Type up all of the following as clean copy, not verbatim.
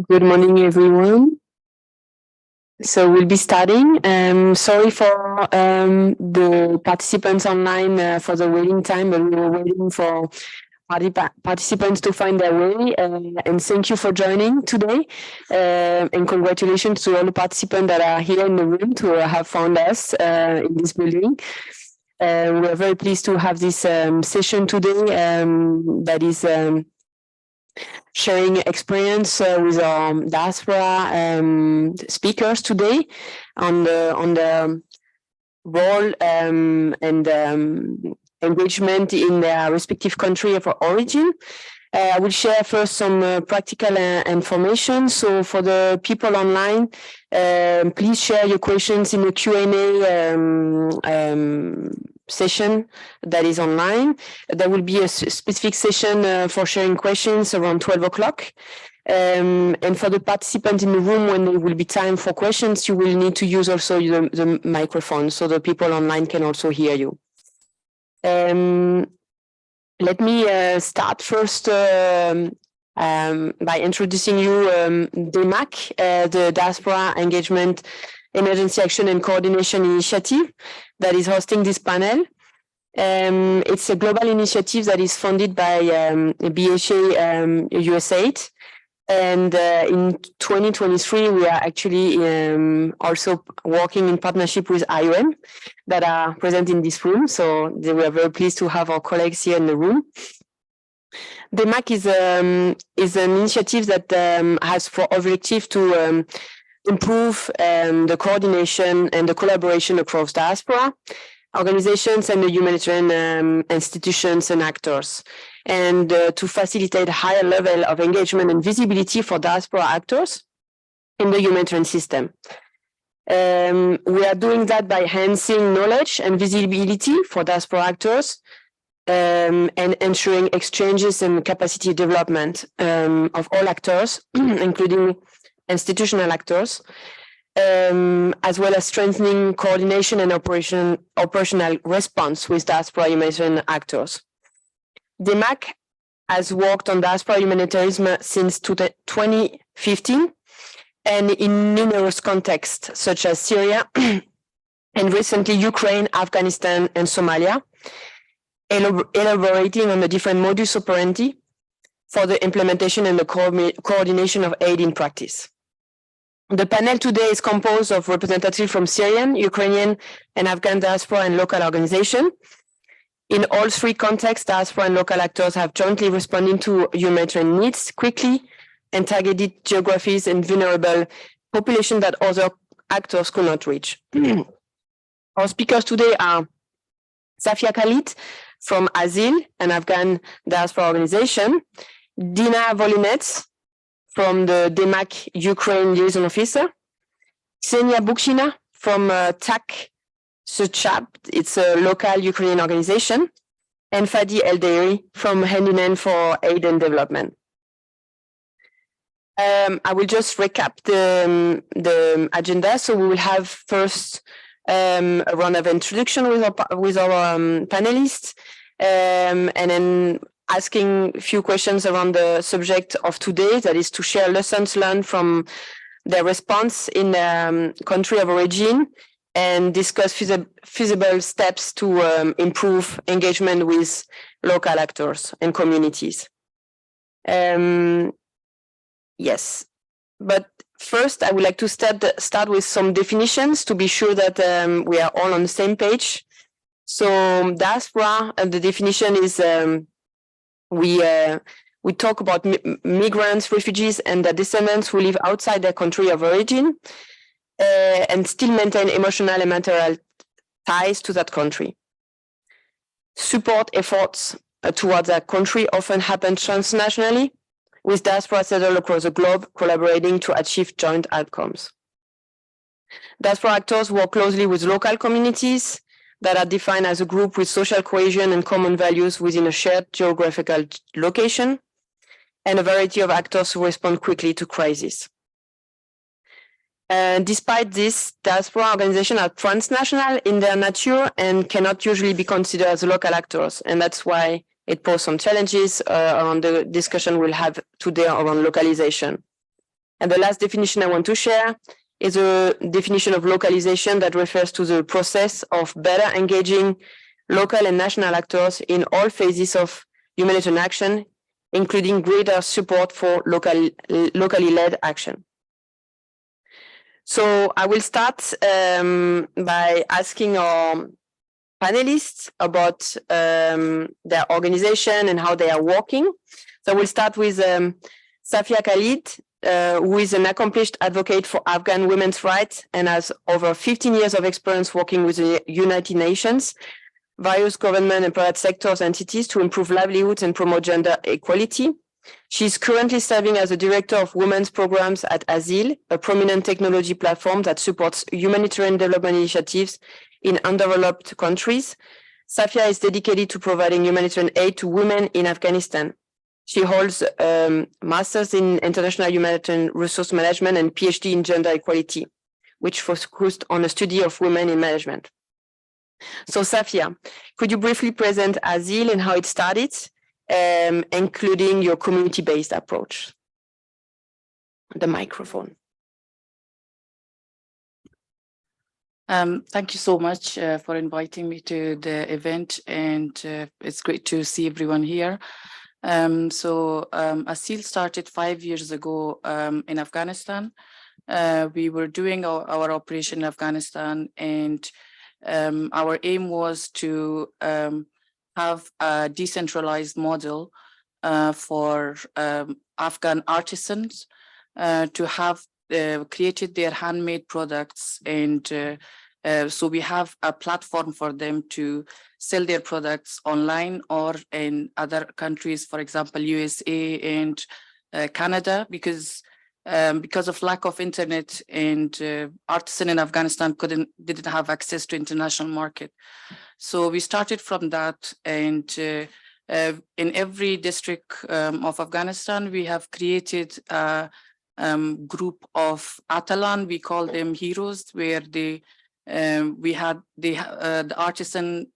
Good morning, everyone. So we'll be starting. Sorry for the participants online for the waiting time, but we were waiting for participants to find their way. And thank you for joining today. And congratulations to all the participants that are here in the room to have found us in this building. We are very pleased to have this session today that is sharing experience with our diaspora speakers today on the role and engagement in their respective country of origin. I will share first some practical information. So for the people online, please share your questions in the Q&A session that is online. There will be a specific session for sharing questions around 12 o'clock. And for the participants in the room, when there will be time for questions, you will need to use also the microphone so the people online can also hear you. Let me start first by introducing you DEMAC, the Diaspora Engagement Emergency Action and Coordination Initiative that is hosting this panel. It's a global initiative that is funded by BHA USAID. And in 2023, we are actually also working in partnership with IOM that are present in this room. So we are very pleased to have our colleagues here in the room. DEMAC is an initiative that has for objective to improve the coordination and the collaboration across diaspora organizations and the humanitarian institutions and actors, and to facilitate a higher level of engagement and visibility for diaspora actors in the humanitarian system. We are doing that by enhancing knowledge and visibility for diaspora actors and ensuring exchanges and capacity development of all actors, including institutional actors, as well as strengthening coordination and operational response with diaspora humanitarian actors. DEMAC has worked on diaspora humanitarianism since 2015 and in numerous contexts such as Syria and recently Ukraine, Afghanistan, and Somalia, elaborating on the different modus operandi for the implementation and the coordination of aid in practice. The panel today is composed of representatives from Syrian, Ukrainian, and Afghan diaspora and local organizations. In all three contexts, diaspora and local actors have jointly responded to humanitarian needs quickly and targeted geographies and vulnerable populations that other actors could not reach. Our speakers today are Safia Khalid from Azil, an Afghan diaspora organization, Dina Volinets from the DEMAC Ukraine liaison officer, Ksenia Bukshina from Tak.TheShtab, it's a local Ukrainian organization, and Fadi Eldairi from Hand in Hand for Aid and Development. I will just recap the agenda. So we will have first a round of introduction with our panelists, and then asking a few questions around the subject of today, that is to share lessons learned from their response in the country of origin and discuss feasible steps to improve engagement with local actors and communities. Yes, but first I would like to start with some definitions to be sure that we are all on the same page. So diaspora, the definition is we talk about migrants, refugees, and their descendants who live outside their country of origin and still maintain emotional and material ties to that country. Support efforts towards that country often happen transnationally, with diaspora settled across the globe collaborating to achieve joint outcomes. Diaspora actors work closely with local communities that are defined as a group with social cohesion and common values within a shared geographical location, and a variety of actors who respond quickly to crises. Despite this, diaspora organizations are transnational in their nature and cannot usually be considered as local actors, and that's why It posed some challenges around the discussion we'll have today around localization. And the last definition I want to share is a definition of localization that refers to the process of better engaging local and national actors in all phases of humanitarian action, including greater support for locally led action. So I will start by asking our panelists about their organization and how they are working. So we'll start with Safia Khalid, who is an accomplished advocate for Afghan women's rights and has over 15 years of experience working with the United Nations, various government and private sectors entities to improve livelihoods and promote gender equality. She's currently serving as the director of women's programs at Azil, a prominent technology platform that supports humanitarian development initiatives in underdeveloped countries. Safia is dedicated to providing humanitarian aid to women in Afghanistan. She holds a master's in international humanitarian resource management and PhD in gender equality, which focused on the study of women in management. So Safia, could you briefly present Azil and how it started, including your community-based approach? The microphone. Thank you so much for inviting me to the event, and it's great to see everyone here. Azil started 5 years ago in Afghanistan. We were doing our operation in Afghanistan, and our aim was to have a decentralized model for Afghan artisans to have created their handmade products, and so we have a platform for them to sell their products online or in other countries, for example, USA and Canada, because of lack of internet, and artisans in Afghanistan didn't have access to international market. So we started from that, and in every district of Afghanistan, we have created a group of Atalan. We call them heroes, where the artisan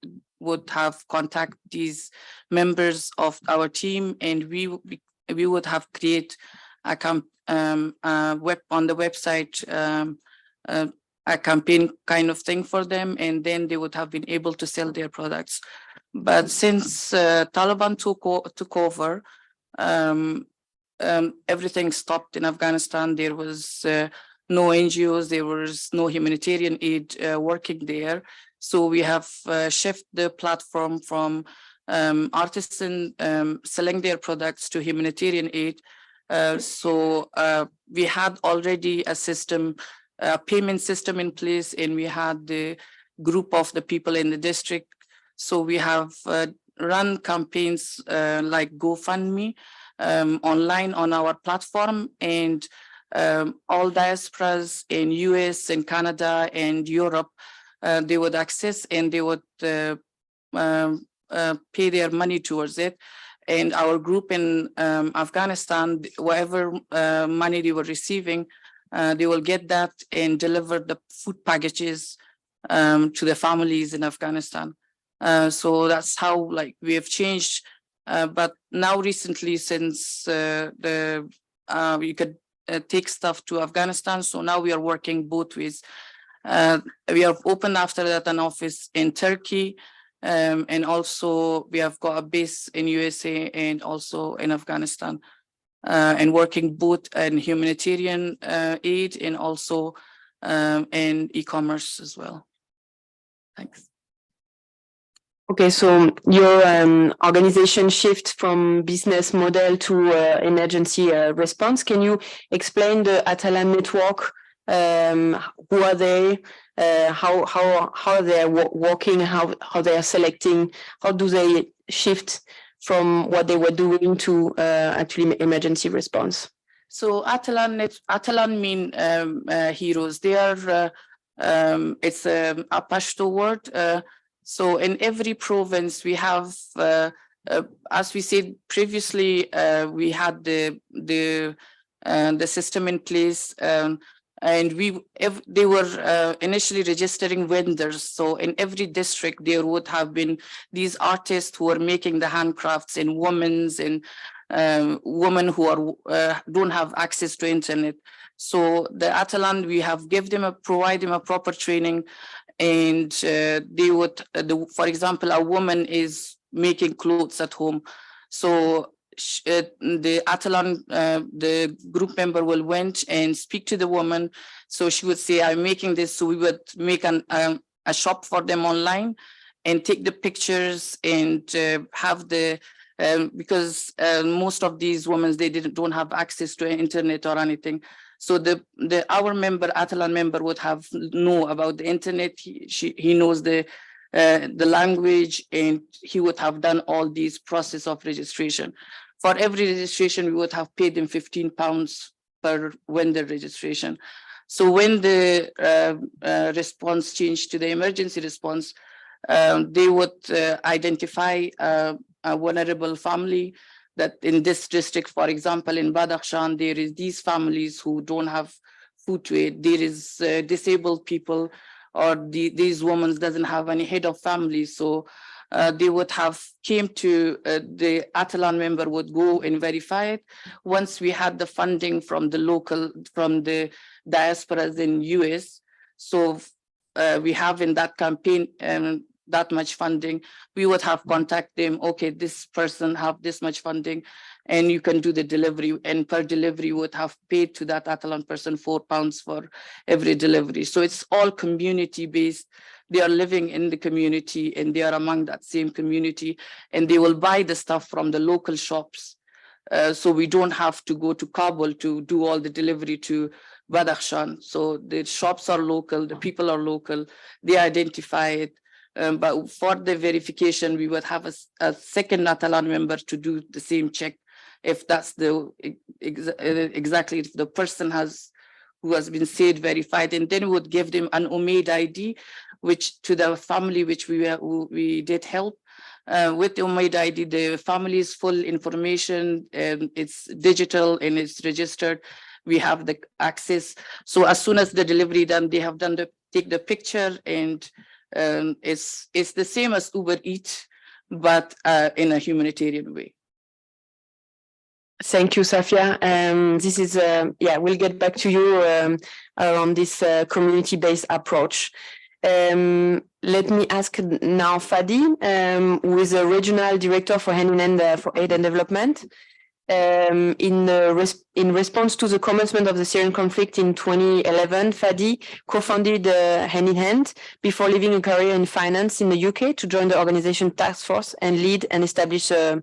would have contact these members of our team, and we would have create a on the website a campaign kind of thing for them, and then they would have been able to sell their products. But since Taliban took over, everything stopped in Afghanistan. There was no NGOs, there was no humanitarian aid working there. So we have shifted the platform from artisans selling their products to humanitarian aid. We had already a system, a payment system in place, and we had the group of the people in the district. So we have run campaigns like GoFundMe online on our platform, and all diasporas in US and Canada and Europe, they would access and they would pay their money towards it. And our group in Afghanistan, whatever money they were receiving, they will get that and deliver the food packages to the families in Afghanistan. So that's how we have changed. But now recently, since you could take stuff to Afghanistan, so now we are working both ways. We have opened after that an office in Turkey, and also we have got a base in USA and also in Afghanistan, and working both in humanitarian aid and also in e-commerce as well. Thanks. Okay, so your organization shift from business model to emergency response. Can you explain the Atalan network? Who are they? How they are working? How they are selecting? How do they shift from what they were doing to actually emergency response? So Atalan mean heroes. They are it's a Pashto word. So in every province we have, as we said previously, we had the system in place. And they were initially registering vendors. So in every district, there would have been these artists who are making the handcrafts in women's and women who are don't have access to internet. So the Atalan, we have provide them a proper training, and they would, for example, a woman is making clothes at home. So the Atalan, the group member will went and speak to the woman. So she would say, I'm making this. So we would make a shop for them online and take the pictures and have the, because most of these women, they don't have access to internet or anything. So our member, Atalan member, would know about the internet. He knows the language, and he would have done all these process of registration. For every registration, we would have paid them £15 per vendor registration. So when the response changed to the emergency response, they would identify a vulnerable family that in this district, for example, in Badakhshan, there is these families who don't have food to eat. There is disabled people, or these women doesn't have any head of family. So they would have came to the Atalan member would go and verify it. Once we had the funding from the diasporas in US, so we have in that campaign that much funding, we would have contact them. Okay, this person have this much funding, and you can do the delivery. And per delivery, would have paid to that Atalan person £4 for every delivery. So it's all community based. They are living in the community, and they are among that same community, and they will buy the stuff from the local shops. So we don't have to go to Kabul to do all the delivery to Badakhshan. So the shops are local, the people are local, they identify it. But for the verification, we would have a second Atalan member to do the same check, if that's exactly if the person who has been said verified, and then we would give them an Umaid ID, which to the family which we did help. With the Umaid ID, the family's full information, it's digital and it's registered. We have the access. So as soon as the delivery done, they have done take the picture, and it's the same as Uber Eats, but in a humanitarian way. Thank you, Safia. This is, we'll get back to you around this community-based approach. Let me ask now Fadi, who is a regional director for Hand in Hand for Aid and Development. In response to the commencement of the Syrian conflict in 2011, Fadi co-founded Hand in Hand before leaving a career in finance in the UK to join the organization task force and lead and establish the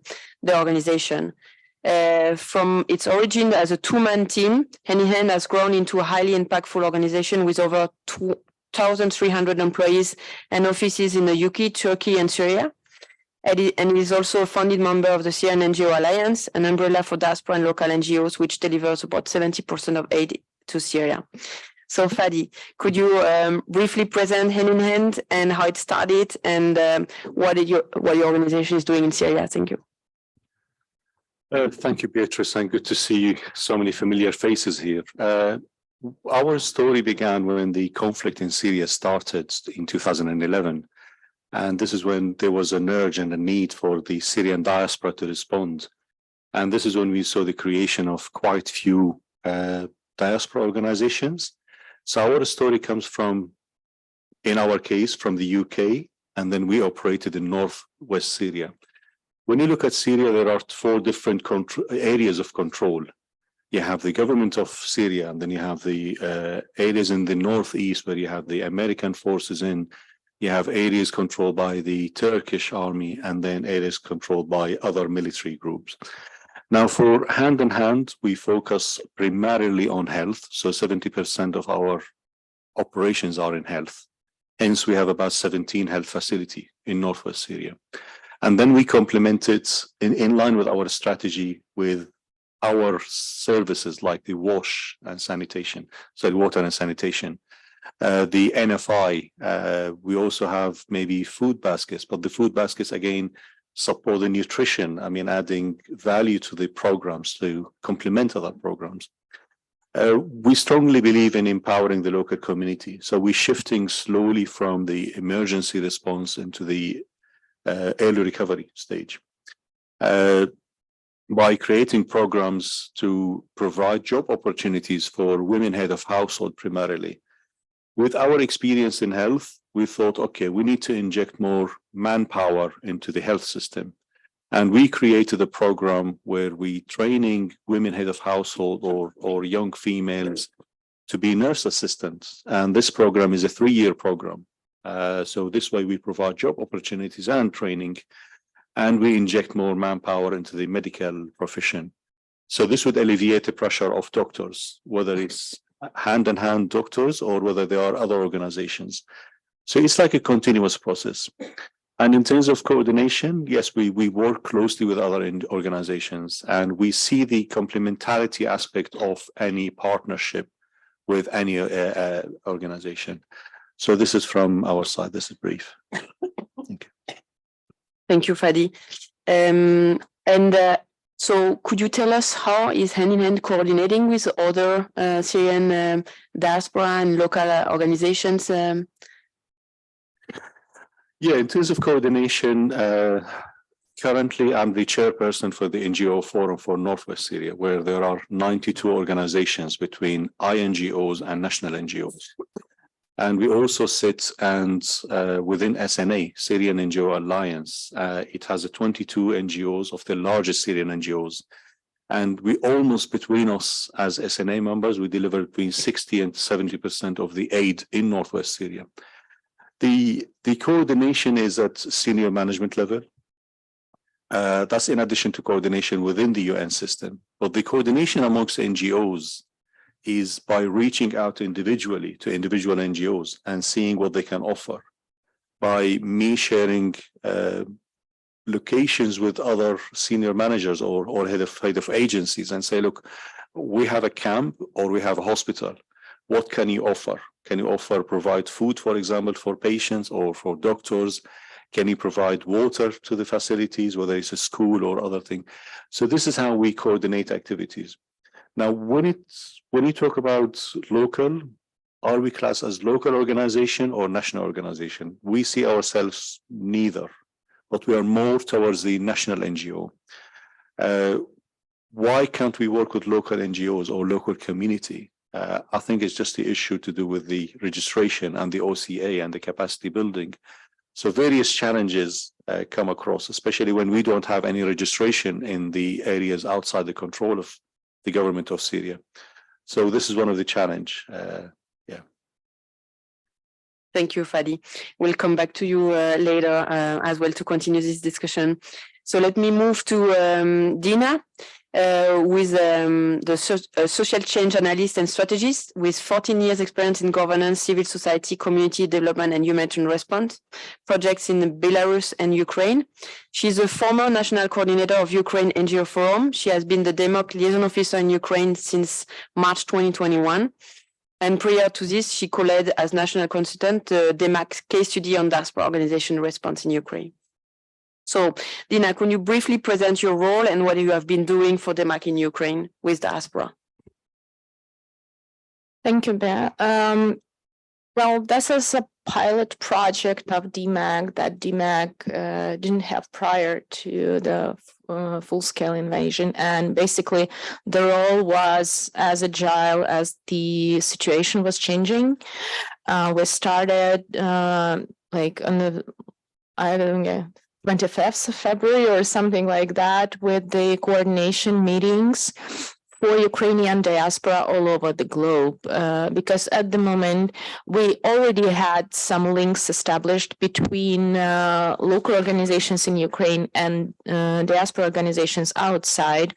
organization. From its origin as a two-man team, Hand in Hand has grown into a highly impactful organization with over 2,300 employees and offices in the UK, Turkey, and Syria. And it is also a founding member of the Syrian NGO Alliance, an umbrella for diaspora and local NGOs, which delivers about 70% of aid to Syria. So Fadi, could you briefly present Hand in Hand and how it started, and what your organization is doing in Syria? Thank you. Thank you, Beatrice, and good to see so many familiar faces here. Our story began when the conflict in Syria started in 2011. And this is when there was an urge and a need for the Syrian diaspora to respond. And this is when we saw the creation of quite few diaspora organizations. So our story comes from, in our case, from the UK, and then we operated in northwest Syria. When you look at Syria, there are four different areas of control. You have the government of Syria, and then you have the areas in the northeast where you have the American forces in. You have areas controlled by the Turkish army, and then areas controlled by other military groups. Now, for Hand in Hand, we focus primarily on health. So 70% of our operations are in health. Hence, we have about 17 health facilities in northwest Syria. And then we complement it in line with our strategy with our services like the water and sanitation. The NFI, we also have maybe food baskets, but the food baskets, again, support the nutrition. I mean, adding value to the programs to complement other programs. We strongly believe in empowering the local community. So we're shifting slowly from the emergency response into the early recovery stage. By creating programs to provide job opportunities for women head of household primarily. With our experience in health, we thought, okay, we need to inject more manpower into the health system. And we created a program where we training women head of household or young females to be nurse assistants. And this program is a 3-year program. So this way we provide job opportunities and training, and we inject more manpower into the medical profession. So this would alleviate the pressure of doctors, whether it's hand-in-hand doctors or whether there are other organizations. So it's like a continuous process. And in terms of coordination, yes, we work closely with other organizations, and we see the complementarity aspect of any partnership with any organization. So this is from our side. This is brief. Thank you. Thank you, Fadi. So could you tell us how is hand-in-hand coordinating with other Syrian diaspora and local organizations? Yeah, in terms of coordination, currently I'm the chairperson for the NGO Forum for Northwest Syria, where there are 92 organizations between INGOs and national NGOs. And we also sit within SNA, Syrian NGO Alliance. It has 22 NGOs of the largest Syrian NGOs. And we almost between us as SNA members, we deliver between 60 and 70% of the aid in Northwest Syria. The coordination is at senior management level. That's in addition to coordination within the UN system. But the coordination amongst NGOs is by reaching out individually to individual NGOs and seeing what they can offer. By me sharing locations with other senior managers or head of agencies and say, look, we have a camp or we have a hospital. What can you offer? Can you provide food, for example, for patients or for doctors? Can you provide water to the facilities, whether it's a school or other thing? So this is how we coordinate activities. Now, when you talk about local, are we classed as local organization or national organization? We see ourselves neither, but we are more towards the national NGO. Why can't we work with local NGOs or local community? I think it's just the issue to do with the registration and the OCA and the capacity building. So various challenges come across, especially when we don't have any registration in the areas outside the control of the government of Syria. So this is one of the challenge. Yeah. Thank you, Fadi. We'll come back to you later as well to continue this discussion. So let me move to Dina. With the social change analyst and strategist with 14 years experience in governance, civil society, community development, and humanitarian response projects in Belarus and Ukraine. She's a former national coordinator of Ukraine NGO Forum. She has been the DEMAC liaison officer in Ukraine since March 2021. And prior to this, she co-led as national consultant the DEMAC case study on diaspora organization response in Ukraine. So, Dina, can you briefly present your role and what you have been doing for DEMAC in Ukraine with diaspora? Thank you, Bea. Well, this is a pilot project of DEMAC that DEMAC didn't have prior to the full-scale invasion. And basically, the role was as agile as the situation was changing. We started like on the, I don't know, 25th of February or something like that with the coordination meetings for Ukrainian diaspora all over the globe. Because at the moment, we already had some links established between local organizations in Ukraine and diaspora organizations outside,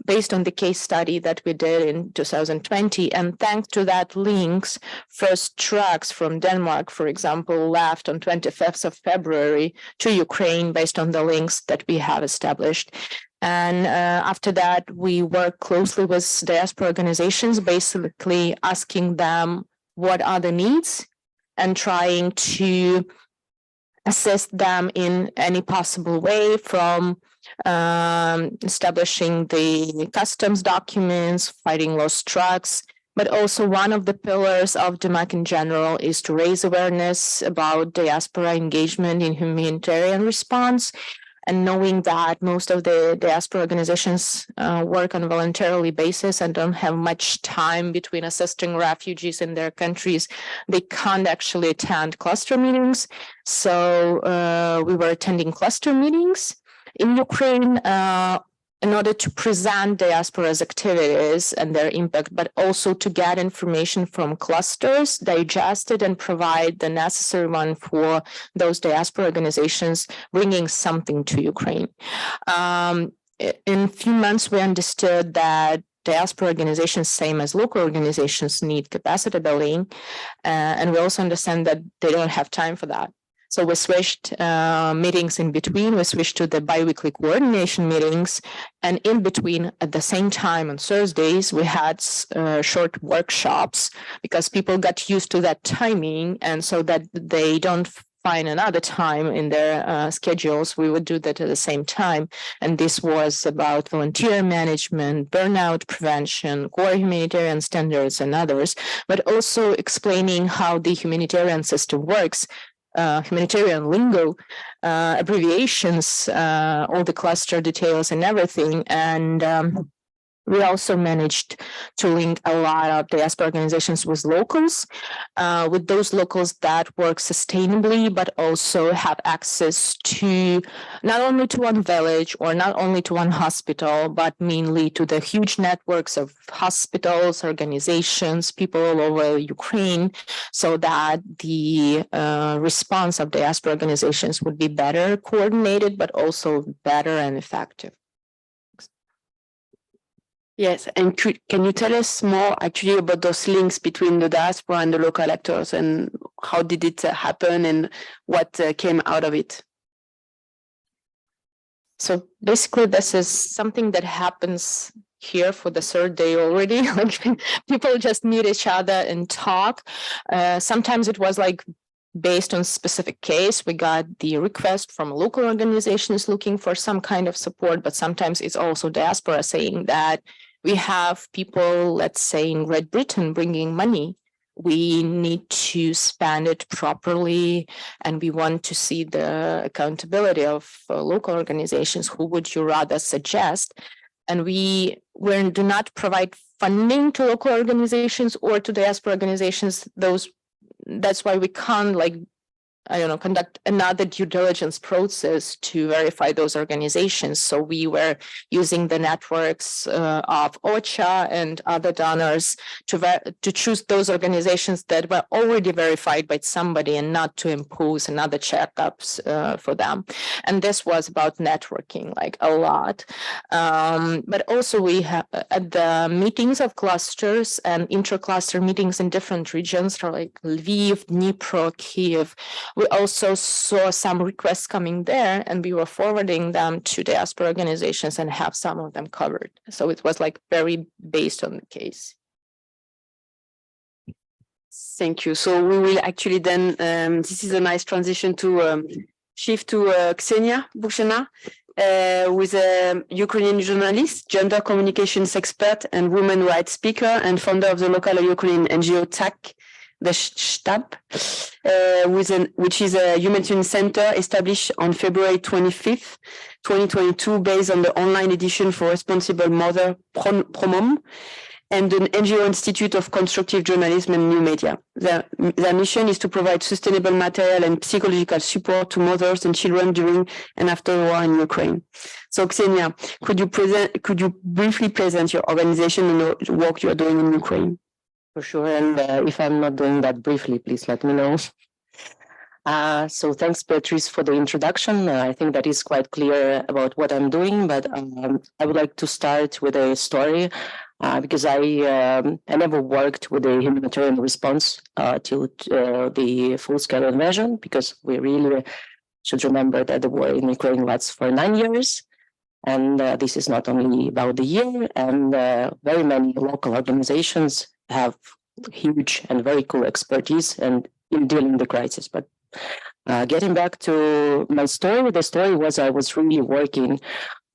based on the case study that we did in 2020. And thanks to that links, first trucks from Denmark, for example, left on 25th of February to Ukraine based on the links that we have established. And after that, we work closely with diaspora organizations, basically asking them what are the needs and trying to assist them in any possible way, from establishing the customs documents, finding lost trucks, But also one of the pillars of DEMAC in general is to raise awareness about diaspora engagement in humanitarian response. And knowing that most of the diaspora organizations work on a voluntarily basis and don't have much time between assisting refugees in their countries, they can't actually attend cluster meetings. So we were attending cluster meetings in Ukraine in order to present diaspora's activities and their impact, but also to get information from clusters, digest it, and provide the necessary one for those diaspora organizations bringing something to Ukraine. In a few months, we understood that diaspora organizations, same as local organizations, need capacity building, and we also understand that they don't have time for that. So we switched meetings in between. We switched to the biweekly coordination meetings. And in between, at the same time on Thursdays, we had short workshops because people got used to that timing. And so that they don't find another time in their schedules, we would do that at the same time. And this was about volunteer management, burnout prevention, core humanitarian standards, and others, but also explaining how the humanitarian system works. Humanitarian lingo, abbreviations, all the cluster details and everything. And we also managed to link a lot of diaspora organizations with locals, with those locals that work sustainably, but also have access to not only to one village or not only to one hospital, but mainly to the huge networks of hospitals, organizations, people all over Ukraine, so that the response of diaspora organizations would be better coordinated, but also better and effective. Yes, and can you tell us more actually about those links between the diaspora and the local actors, and how did it happen and what came out of it? So basically, this is something that happens here for the third day already. Like people just meet each other and talk. Sometimes it was like based on specific case, we got the request from local organizations looking for some kind of support, but sometimes it's also diaspora saying that we have people, let's say in Great Britain, bringing money. We need to spend it properly, and we want to see the accountability of local organizations. Who would you rather suggest? And we do not provide funding to local organizations or to diaspora organizations. That's why we can't, like, I don't know, conduct another due diligence process to verify those organizations. So we were using the networks of OCHA and other donors to choose those organizations that were already verified by somebody and not to impose another checkups for them. And this was about networking, like a lot. But also we have at the meetings of clusters and intercluster meetings in different regions, like Lviv, Dnipro, Kyiv, we also saw some requests coming there, and we were forwarding them to diaspora organizations and have some of them covered. So it was like very based on the case. Thank you. So we will actually then, this is a nice transition to shift to Ksenia Bushina, who is a Ukrainian journalist, gender communications expert, and women rights speaker, and founder of the local Ukrainian NGO Tak.TheShtab, which is a humanitarian center established on February 25th, 2022, based on the online edition for responsible mother Promom and an NGO Institute of Constructive Journalism and New Media. Their mission is to provide sustainable material and psychological support to mothers and children during and after the war in Ukraine. So Ksenia, could you briefly present your organization and the work you are doing in Ukraine? For sure, and if I'm not doing that briefly, please let me know. So thanks, Beatrice, for the introduction. I think that is quite clear about what I'm doing, but I would like to start with a story because I never worked with a humanitarian response till the full-scale invasion, because we really should remember that the war in Ukraine lasts for 9 years. And this is not only about the year, and very many local organizations have huge and very cool expertise in dealing with the crisis. But getting back to my story, the story was I was really working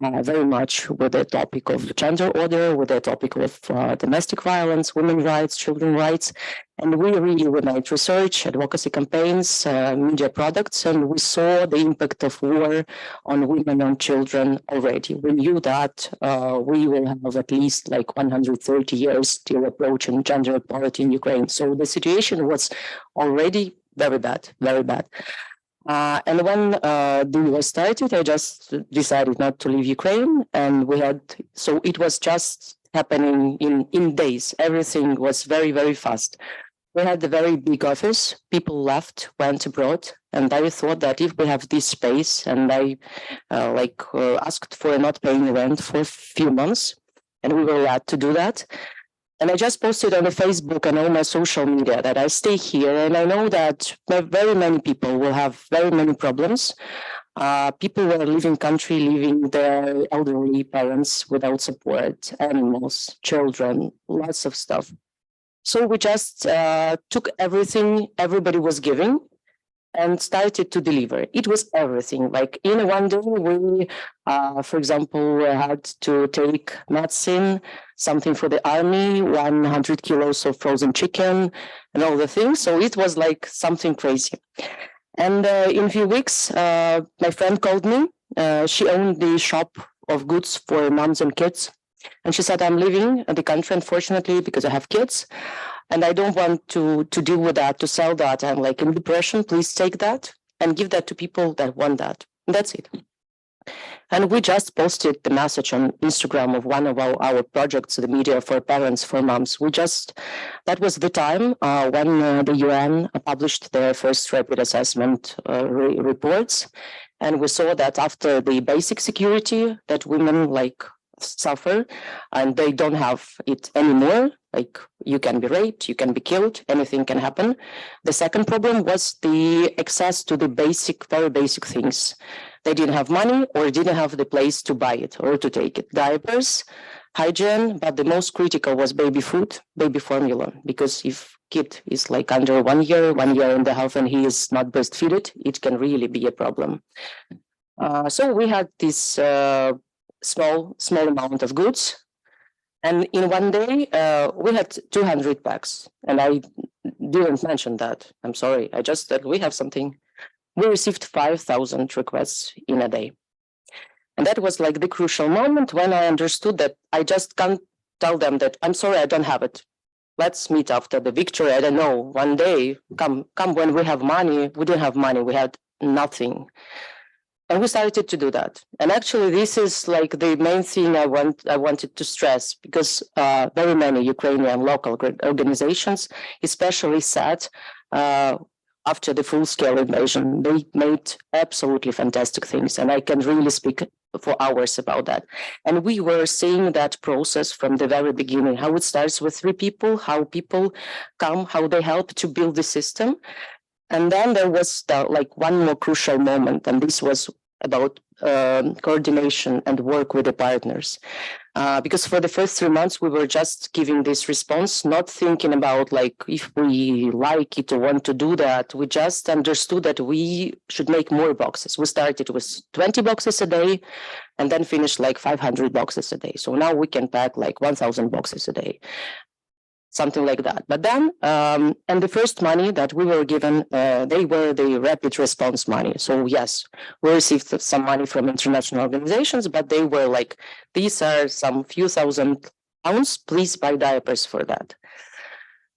very much with the topic of gender order, with the topic of domestic violence, women's rights, children's rights. And we made research, advocacy campaigns, media products, and we saw the impact of war on women and children already. We knew that we will have at least like 130 years still approaching gender equality in Ukraine. So the situation was already very bad, very bad. And when the war started, I just decided not to leave Ukraine. And so it was just happening in days. Everything was very, very fast. We had a very big office. People left, went abroad. And I thought that if we have this space, and I asked for not paying rent for a few months, and we were allowed to do that. And I just posted on the Facebook and all my social media that I stay here. And I know that very many people will have very many problems. People were leaving country, leaving their elderly parents without support, animals, children, lots of stuff. So we just took everything everybody was giving and started to deliver. It was everything. Like in one day, we, for example, had to take medicine, something for the army, 100 kilos of frozen chicken, and all the things. So it was like something crazy. And in a few weeks, my friend called me. She owned the shop of goods for moms and kids. And she said, I'm leaving the country, unfortunately, because I have kids. And I don't want to deal with that, to sell that. I'm like in depression, please take that and give that to people that want that. And that's it. And we just posted the message on Instagram of one of our projects, the media for parents, for moms. That was the time when the UN published their first rapid assessment reports. And we saw that after the basic security that women suffer and they don't have it anymore, like you can be raped, you can be killed, anything can happen. The second problem was the access to the very basic things. They didn't have money or didn't have the place to buy it or to take it. Diapers, hygiene, but the most critical was baby food, baby formula, because if kid is like under 1 year, 1 year and a half, and he is not breastfeeded, it can really be a problem. So we had this small amount of goods. And in one day, we had 200 packs. And I didn't mention that. I'm sorry. I just said we have something. We received 5,000 requests in a day. And that was like the crucial moment when I understood that I just can't tell them that, I'm sorry, I don't have it. Let's meet after the victory. I don't know, one day, come when we have money. We didn't have money. We had nothing. And we started to do that. And actually, this is like the main thing I wanted to stress, because very many Ukrainian local organizations, especially said after the full-scale invasion, they made absolutely fantastic things. And I can really speak for hours about that. And we were seeing that process from the very beginning, how it starts with 3 people, how people come, how they help to build the system. And then there was one more crucial moment, and this was about coordination and work with the partners. Because for the first 3 months, we were just giving this response, not thinking about if we like it or want to do that. We just understood that we should make more boxes. We started with 20 boxes a day and then finished 500 boxes a day. So now we can pack 1,000 boxes a day. Something like that. But then, and the first money that we were given, they were the rapid response money. So yes, we received some money from international organizations, but they were these are some few thousand pounds, please buy diapers for that.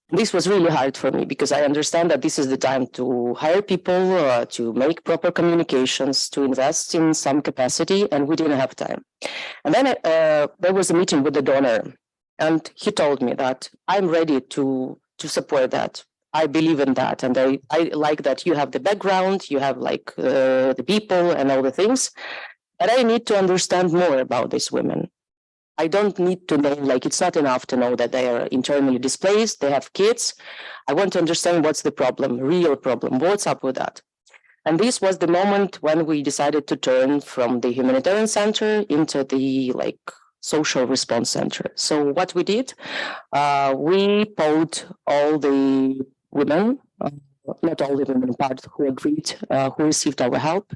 This was really hard for me because I understand that this is the time to hire people, to make proper communications, to invest in some capacity, and we didn't have time. And then there was a meeting with the donor. And he told me that I'm ready to support that. I believe in that. And I like that you have the background, you have the people and all the things. But I need to understand more about these women. I don't need to know, it's not enough to know that they are internally displaced, they have kids. I want to understand what's the problem, real problem, what's up with that. And this was the moment when we decided to turn from the humanitarian center into the social response center. So what we did, we polled all the women, not all the women, but who agreed, who received our help.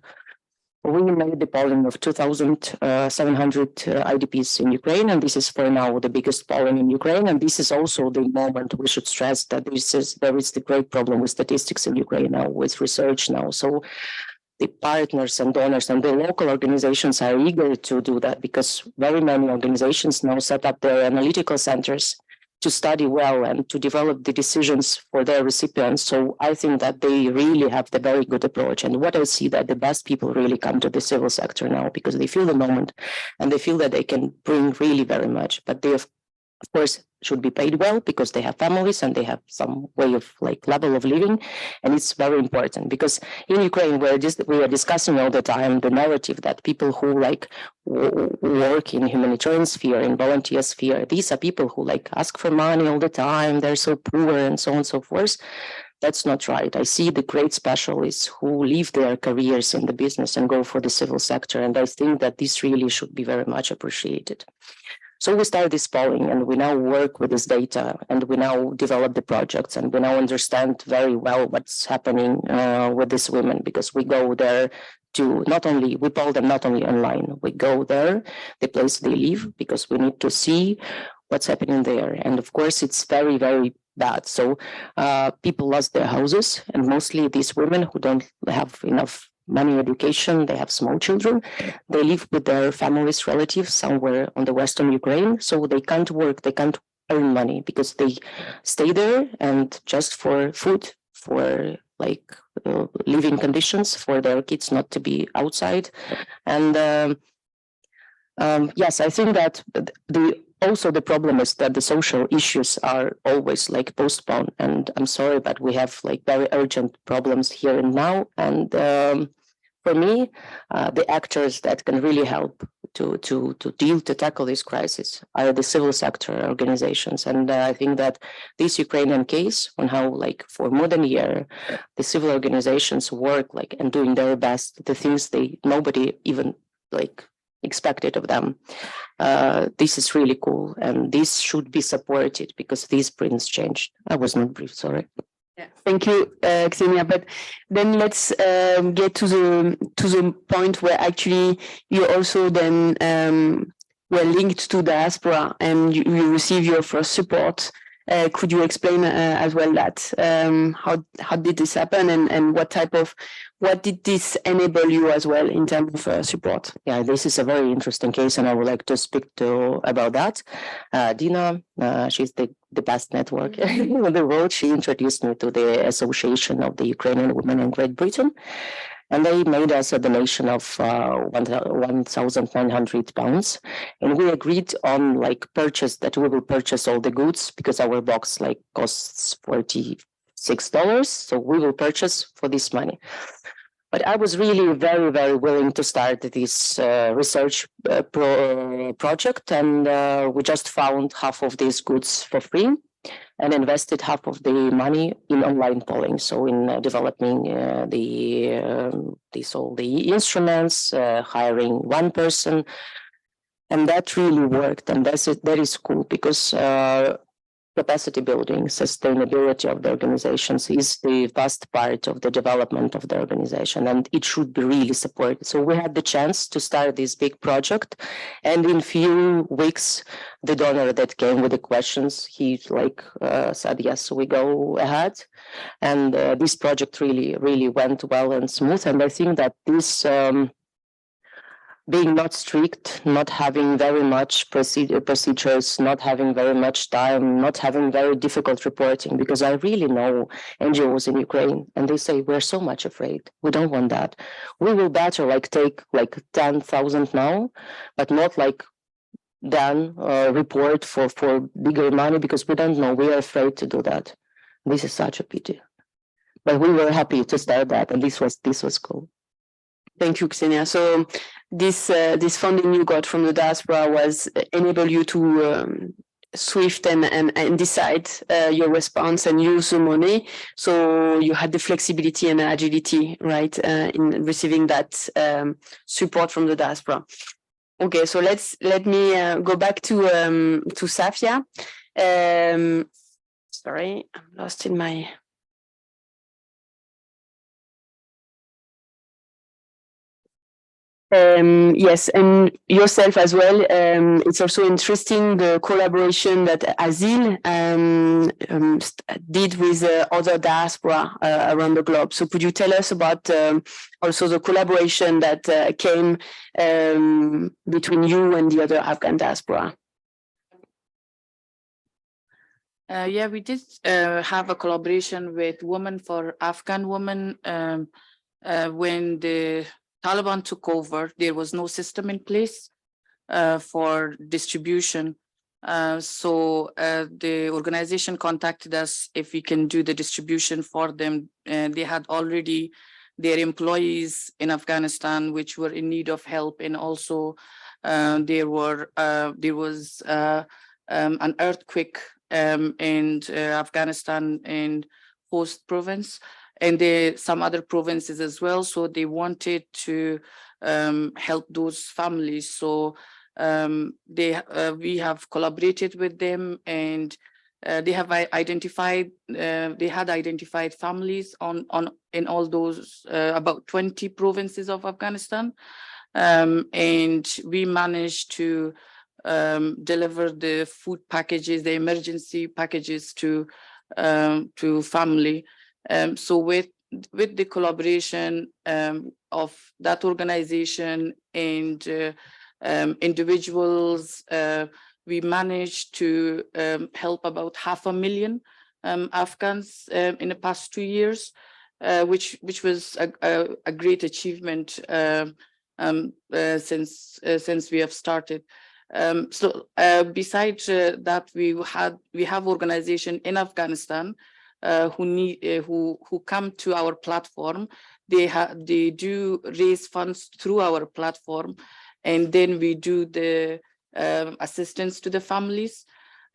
we made the polling of 2,700 IDPs in Ukraine, and this is for now the biggest polling in Ukraine. And this is also the moment we should stress that there is the great problem with statistics in Ukraine now, with research now. So the partners and donors and the local organizations are eager to do that, because very many organizations now set up their analytical centers to study well and to develop the decisions for their recipients. So I think that they really have the very good approach. And what I see that the best people really come to the civil sector now, because they feel the moment and they feel that they can bring really very much. But they, of course, should be paid well, because they have families and they have some way of level of living. And it's very important, because in Ukraine, we are discussing all the time the narrative that people who work in humanitarian sphere, in volunteer sphere, these are people who ask for money all the time, they're so poor and so on and so forth. That's not right. I see the great specialists who leave their careers in the business and go for the civil sector. And I think that this really should be very much appreciated. So we started this polling, and we now work with this data, and we now develop the projects, and we now understand very well what's happening with these women, because we go there to we poll them not only online, we go there, the place they live, because we need to see what's happening there. And of course, it's very, very bad. So people lost their houses, and mostly these women who don't have enough money, education, they have small children, they live with their families, relatives somewhere on the western Ukraine, so they can't work, they can't earn money, because they stay there and just for food, for living conditions, for their kids not to be outside. And yes, I think that also the problem is that the social issues are always postponed, and I'm sorry, but we have very urgent problems here and now. And for me, the actors that can really help to tackle this crisis are the civil sector organizations. And I think that this Ukrainian case, on how for more than a year, the civil organizations work and doing their best, the things nobody even expected of them. This is really cool, and this should be supported, because this brings change. I was not brief, sorry. Yeah, thank you, Ksenia. But then let's get to the point where actually you also then were linked to Diaspora, and you receive your first support. Could you explain as well that how did this happen, and what did this enable you as well in terms of support? Yeah, this is a very interesting case, and I would like to speak about that. Dina, she's the best network in the world. She introduced me to the Association of the Ukrainian Women in Great Britain, and they made us a donation of 1,900 pounds. And we agreed on purchase that we will purchase all the goods, because our box costs $46. So we will purchase for this money. But I was really very, very willing to start this research project, and we just found half of these goods for free and invested half of the money in online polling. So in developing all the instruments, hiring one person, and that really worked. And that is cool, because capacity building, sustainability of the organizations is the vast part of the development of the organization, and it should be really supported. So we had the chance to start this big project, and in few weeks, the donor that came with the questions, he said, yes, we go ahead. And this project really, really went well and smooth. And I think that this being not strict, not having very much procedures, not having very much time, not having very difficult reporting, because I really know NGOs in Ukraine, and they say, we're so much afraid. We don't want that. We will better take 10,000 now, but not then report for bigger money, because we don't know. We are afraid to do that. This is such a pity. But we were happy to start that, and this was cool. Thank you, Ksenia. So this funding you got from the Diaspora was enable you to swift and decide your response and use the money. So you had the flexibility and agility, right, in receiving that support from the Diaspora. Okay, so let me go back to Safia. Sorry, I'm lost in my. Yes, and yourself as well. It's also interesting the collaboration that Azil did with other diaspora around the globe. So could you tell us about also the collaboration that came between you and the other Afghan diaspora? Yeah, we did have a collaboration with Women for Afghan Women. When the Taliban took over, there was no system in place for distribution. So the organization contacted us if we can do the distribution for them. They had already their employees in Afghanistan, which were in need of help. And also there was an earthquake in Afghanistan and Host province, and some other provinces as well. So they wanted to help those families. So we have collaborated with them, and they have identified families in all those about 20 provinces of Afghanistan, and we managed to deliver the food packages, the emergency packages to family. So with the collaboration of that organization and individuals, we managed to help about 500,000 Afghans in the past 2 years, which was a great achievement since we have started. So besides that, we have organization in Afghanistan who come to our platform. They do raise funds through our platform, and then we do the assistance to the families.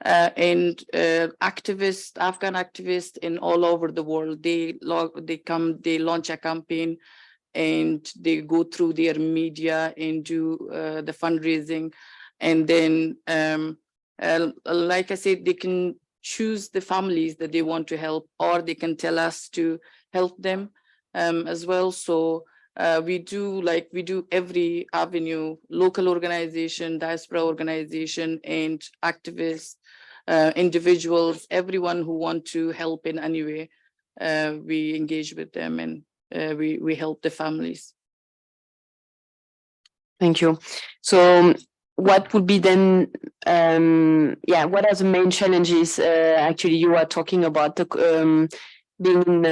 And Afghan activists in all over the world, they launch a campaign, and they go through their media and do the fundraising. And then, like I said, they can choose the families that they want to help, or they can tell us to help them as well. So we do every avenue: local organization, diaspora organization, and activists, individuals, everyone who want to help in any way. We engage with them, and we help the families. Thank you. So what would be then, what are the main challenges? Actually, you are talking about being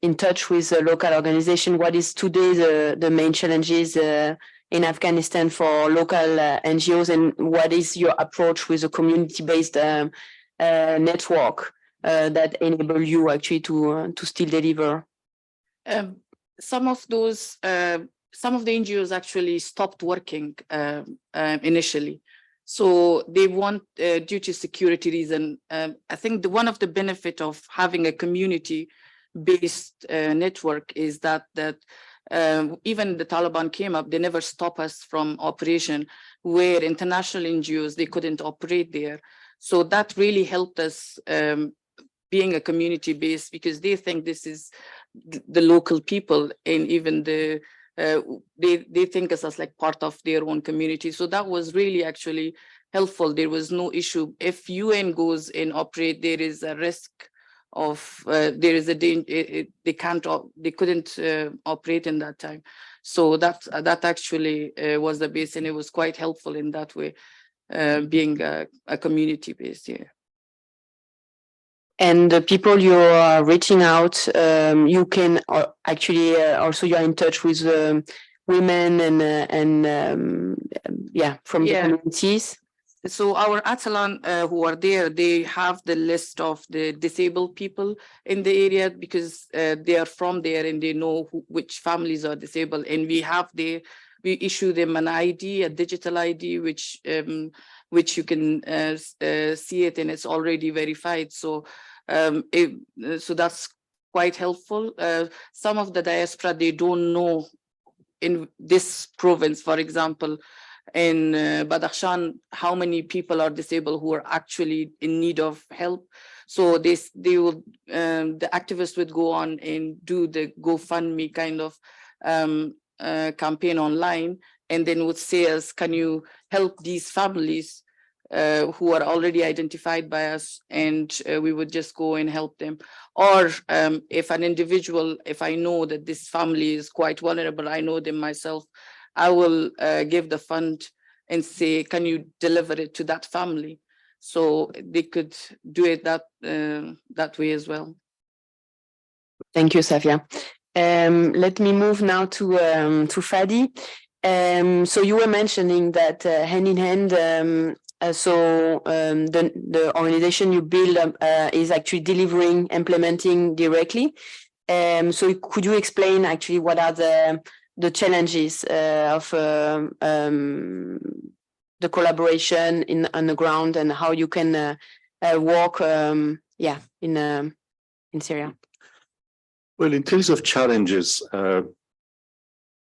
in touch with a local organization. What is today the main challenges in Afghanistan for local NGOs, and what is your approach with a community-based network that enable you actually to still deliver? Some of the NGOs actually stopped working initially. So they want, due to security reason, I think one of the benefit of having a community-based network is that even the Taliban came up, they never stop us from operation, where international NGOs, they couldn't operate there. So that really helped us being a community-based, because they think this is the local people, and even they think us as like part of their own community. So that was really actually helpful. There was no issue. If UN goes and operate, there is a risk of there is a danger. They couldn't operate in that time. So that actually was the base, and it was quite helpful in that way, being a community based here. And the people you are reaching out, you can actually also you're in touch with women from the communities. So our Atalan who are there, they have the list of the disabled people in the area, because they are from there and they know which families are disabled. And we issue them an ID, a digital ID, which you can see it, and it's already verified. So so that's quite helpful. Some of the diaspora, they don't know in this province, for example, in Badakhshan, how many people are disabled who are actually in need of help. So the activists would go on and do the GoFundMe kind of campaign online, and then would say us, can you help these families who are already identified by us, and we would just go and help them. Or if an individual, if I know that this family is quite vulnerable, I know them myself, I will give the fund and say, can you deliver it to that family? So they could do it that way as well. Thank you, Safia. Let me move now to Fadi. So you were mentioning that hand in hand, the organization you build is actually delivering, implementing directly. So could you explain actually what are the challenges of the collaboration on the ground, and how you can work, in Syria? Well, in terms of challenges,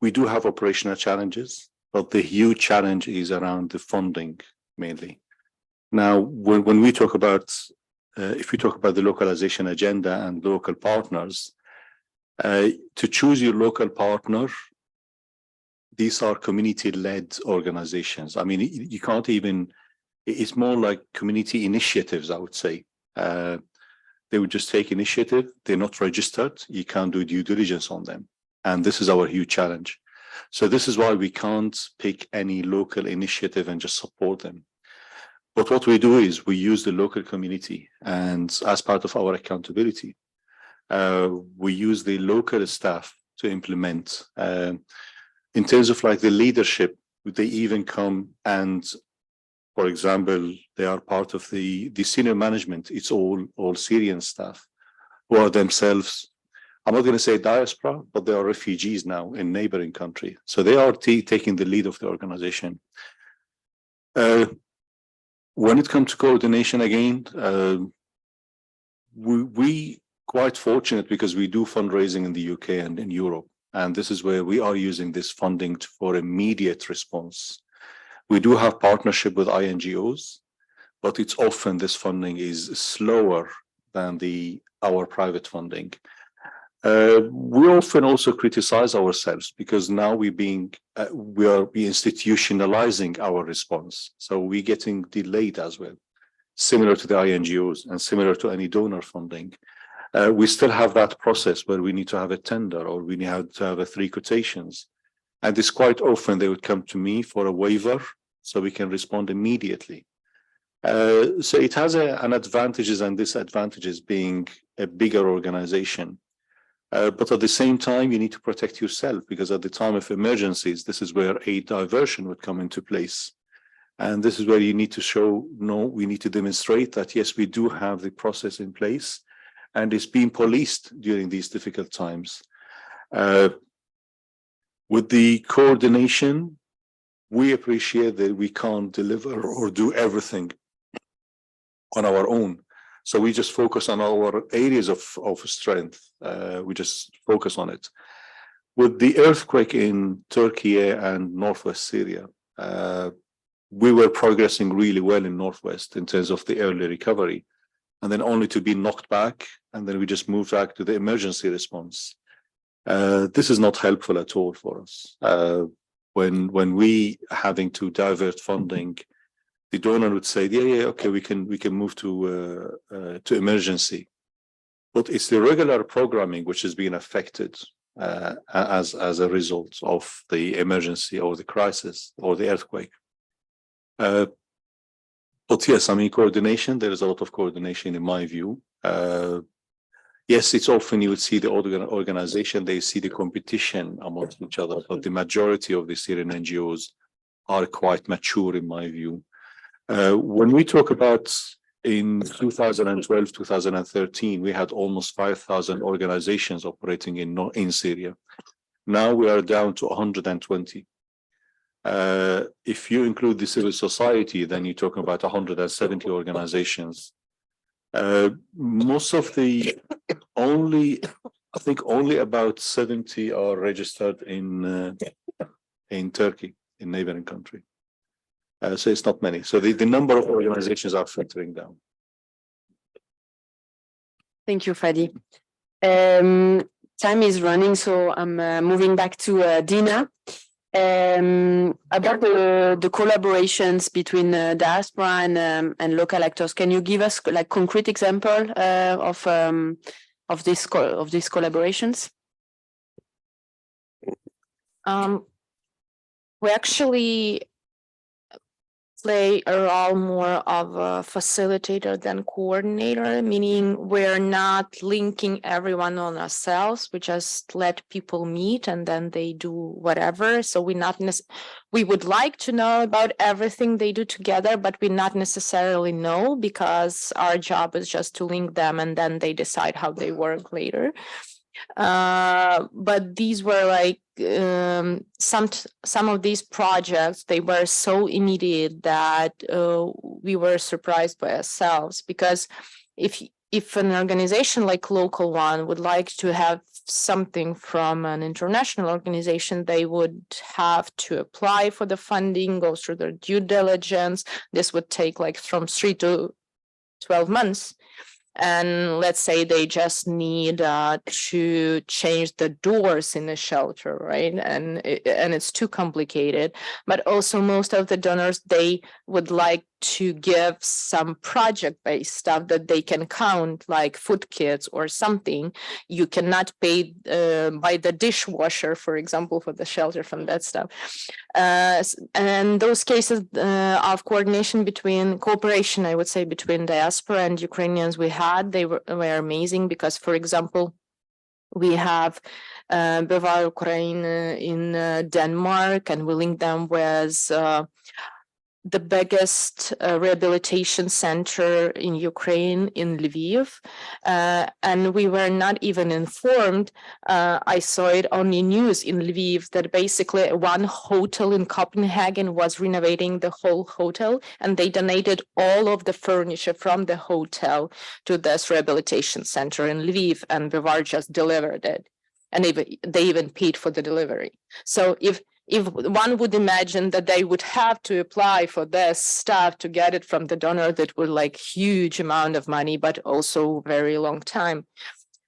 we do have operational challenges, but the huge challenge is around the funding mainly. Now, when we talk about, if we talk about the localization agenda and local partners, to choose your local partner, these are community-led organizations. I mean, you can't even, it's more like community initiatives, I would say. They would just take initiative. They're not registered. You can't do due diligence on them. And this is our huge challenge. So this is why we can't pick any local initiative and just support them. But what we do is we use the local community, and as part of our accountability, we use the local staff to implement. In terms of like the leadership, they even come and, for example, they are part of the senior management. It's all Syrian staff who are themselves, I'm not going to say diaspora, but they are refugees now in neighboring country. So they are taking the lead of the organization. When it comes to coordination again, we quite fortunate because we do fundraising in the UK and in Europe. And this is where we are using this funding for immediate response. We do have partnership with INGOs, but it's often this funding is slower than our private funding. We often also criticize ourselves because now we are institutionalizing our response. So we're getting delayed as well, similar to the INGOs and similar to any donor funding. We still have that process where we need to have a tender, or we need to have 3 quotations. And it's quite often they would come to me for a waiver so we can respond immediately. So it has an advantages and disadvantages being a bigger organization. But at the same time, you need to protect yourself, because at the time of emergencies, this is where aid diversion would come into place. And this is where you need to show, no, we need to demonstrate that, yes, we do have the process in place and it's being policed during these difficult times. With the coordination, we appreciate that we can't deliver or do everything on our own. So we just focus on our areas of strength. We just focus on it. With the earthquake in Turkey and Northwest Syria, we were progressing really well in Northwest in terms of the early recovery, and then only to be knocked back, and then we just moved back to the emergency response. This is not helpful at all for us. When we having to divert funding, the donor would say, yeah, okay, we can move to emergency, but it's the regular programming which is being affected as a result of the emergency or the crisis or the earthquake. But yes, I mean, coordination, there is a lot of coordination in my view. Yes, it's often you would see the organization, they see the competition amongst each other, but the majority of the Syrian NGOs are quite mature in my view. When we talk about in 2012, 2013, we had almost 5,000 organizations operating in Syria. Now we are down to 120. If you include the civil society, then you're talking about 170 organizations. Most of the I think only about 70 are registered in Turkey, in neighboring country. So it's not many. So the number of organizations are filtering down. Thank you, Fadi. time is running, so I'm moving back to Dina. About the collaborations between diaspora and local actors, can you give us like concrete example of these collaborations? We actually play a role more of a facilitator than coordinator, meaning we're not linking everyone on ourselves. We just let people meet and then they do whatever. So we would like to know about everything they do together, but we not necessarily know, because our job is just to link them and then they decide how they work later. But these were like some of these projects, they were so immediate that we were surprised by ourselves, because if an organization like local one would like to have something from an international organization, they would have to apply for the funding, go through their due diligence. This would take like from 3 to 12 months. And let's say they just need to change the doors in the shelter, right? And it's too complicated. But also most of the donors, they would like to give some project-based stuff that they can count, like food kits or something. You cannot pay by the dishwasher, for example, for the shelter from that stuff. And those cases of cooperation, I would say, between diaspora and Ukrainians they were amazing, because, for example, we have DEMAC Ukraine in Denmark, and we link them with the biggest rehabilitation center in Ukraine, in Lviv, and we were not even informed. I saw it on the news in Lviv that basically one hotel in Copenhagen was renovating the whole hotel, and they donated all of the furniture from the hotel to this rehabilitation center in Lviv, and Bivar just delivered it, and they even paid for the delivery. So if one would imagine that they would have to apply for this stuff to get it from the donor, that would like huge amount of money, but also very long time.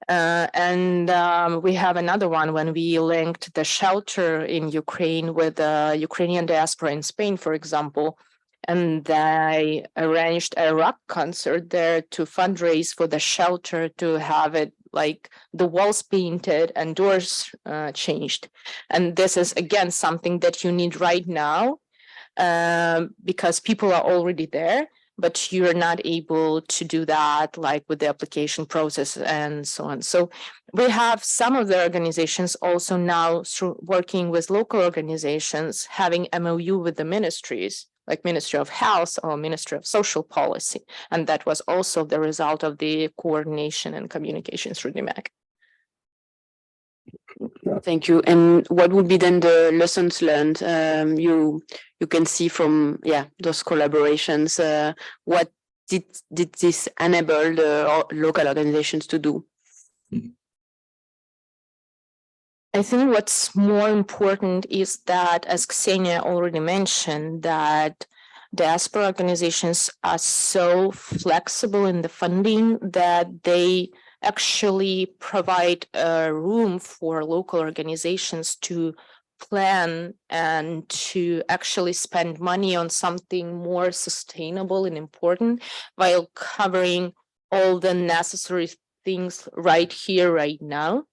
We have another one when we linked the shelter in Ukraine with the Ukrainian diaspora in Spain, for example, and they arranged a rock concert there to fundraise for the shelter, to have it like the walls painted and doors changed. And this is, again, something that you need right now, because people are already there, but you're not able to do that like with the application process and so on. So we have some of the organizations also now through working with local organizations, having MOU with the ministries, like Ministry of Health or Ministry of Social Policy. And that was also the result of the coordination and communication through DEMAC. Thank you. And what would be then the lessons learned you can see from those collaborations? What did this enable the local organizations to do? I think what's more important is that, as Ksenia already mentioned, that diaspora organizations are so flexible in the funding that they actually provide room for local organizations to plan and to actually spend money on something more sustainable and important, while covering all the necessary things right here, right now.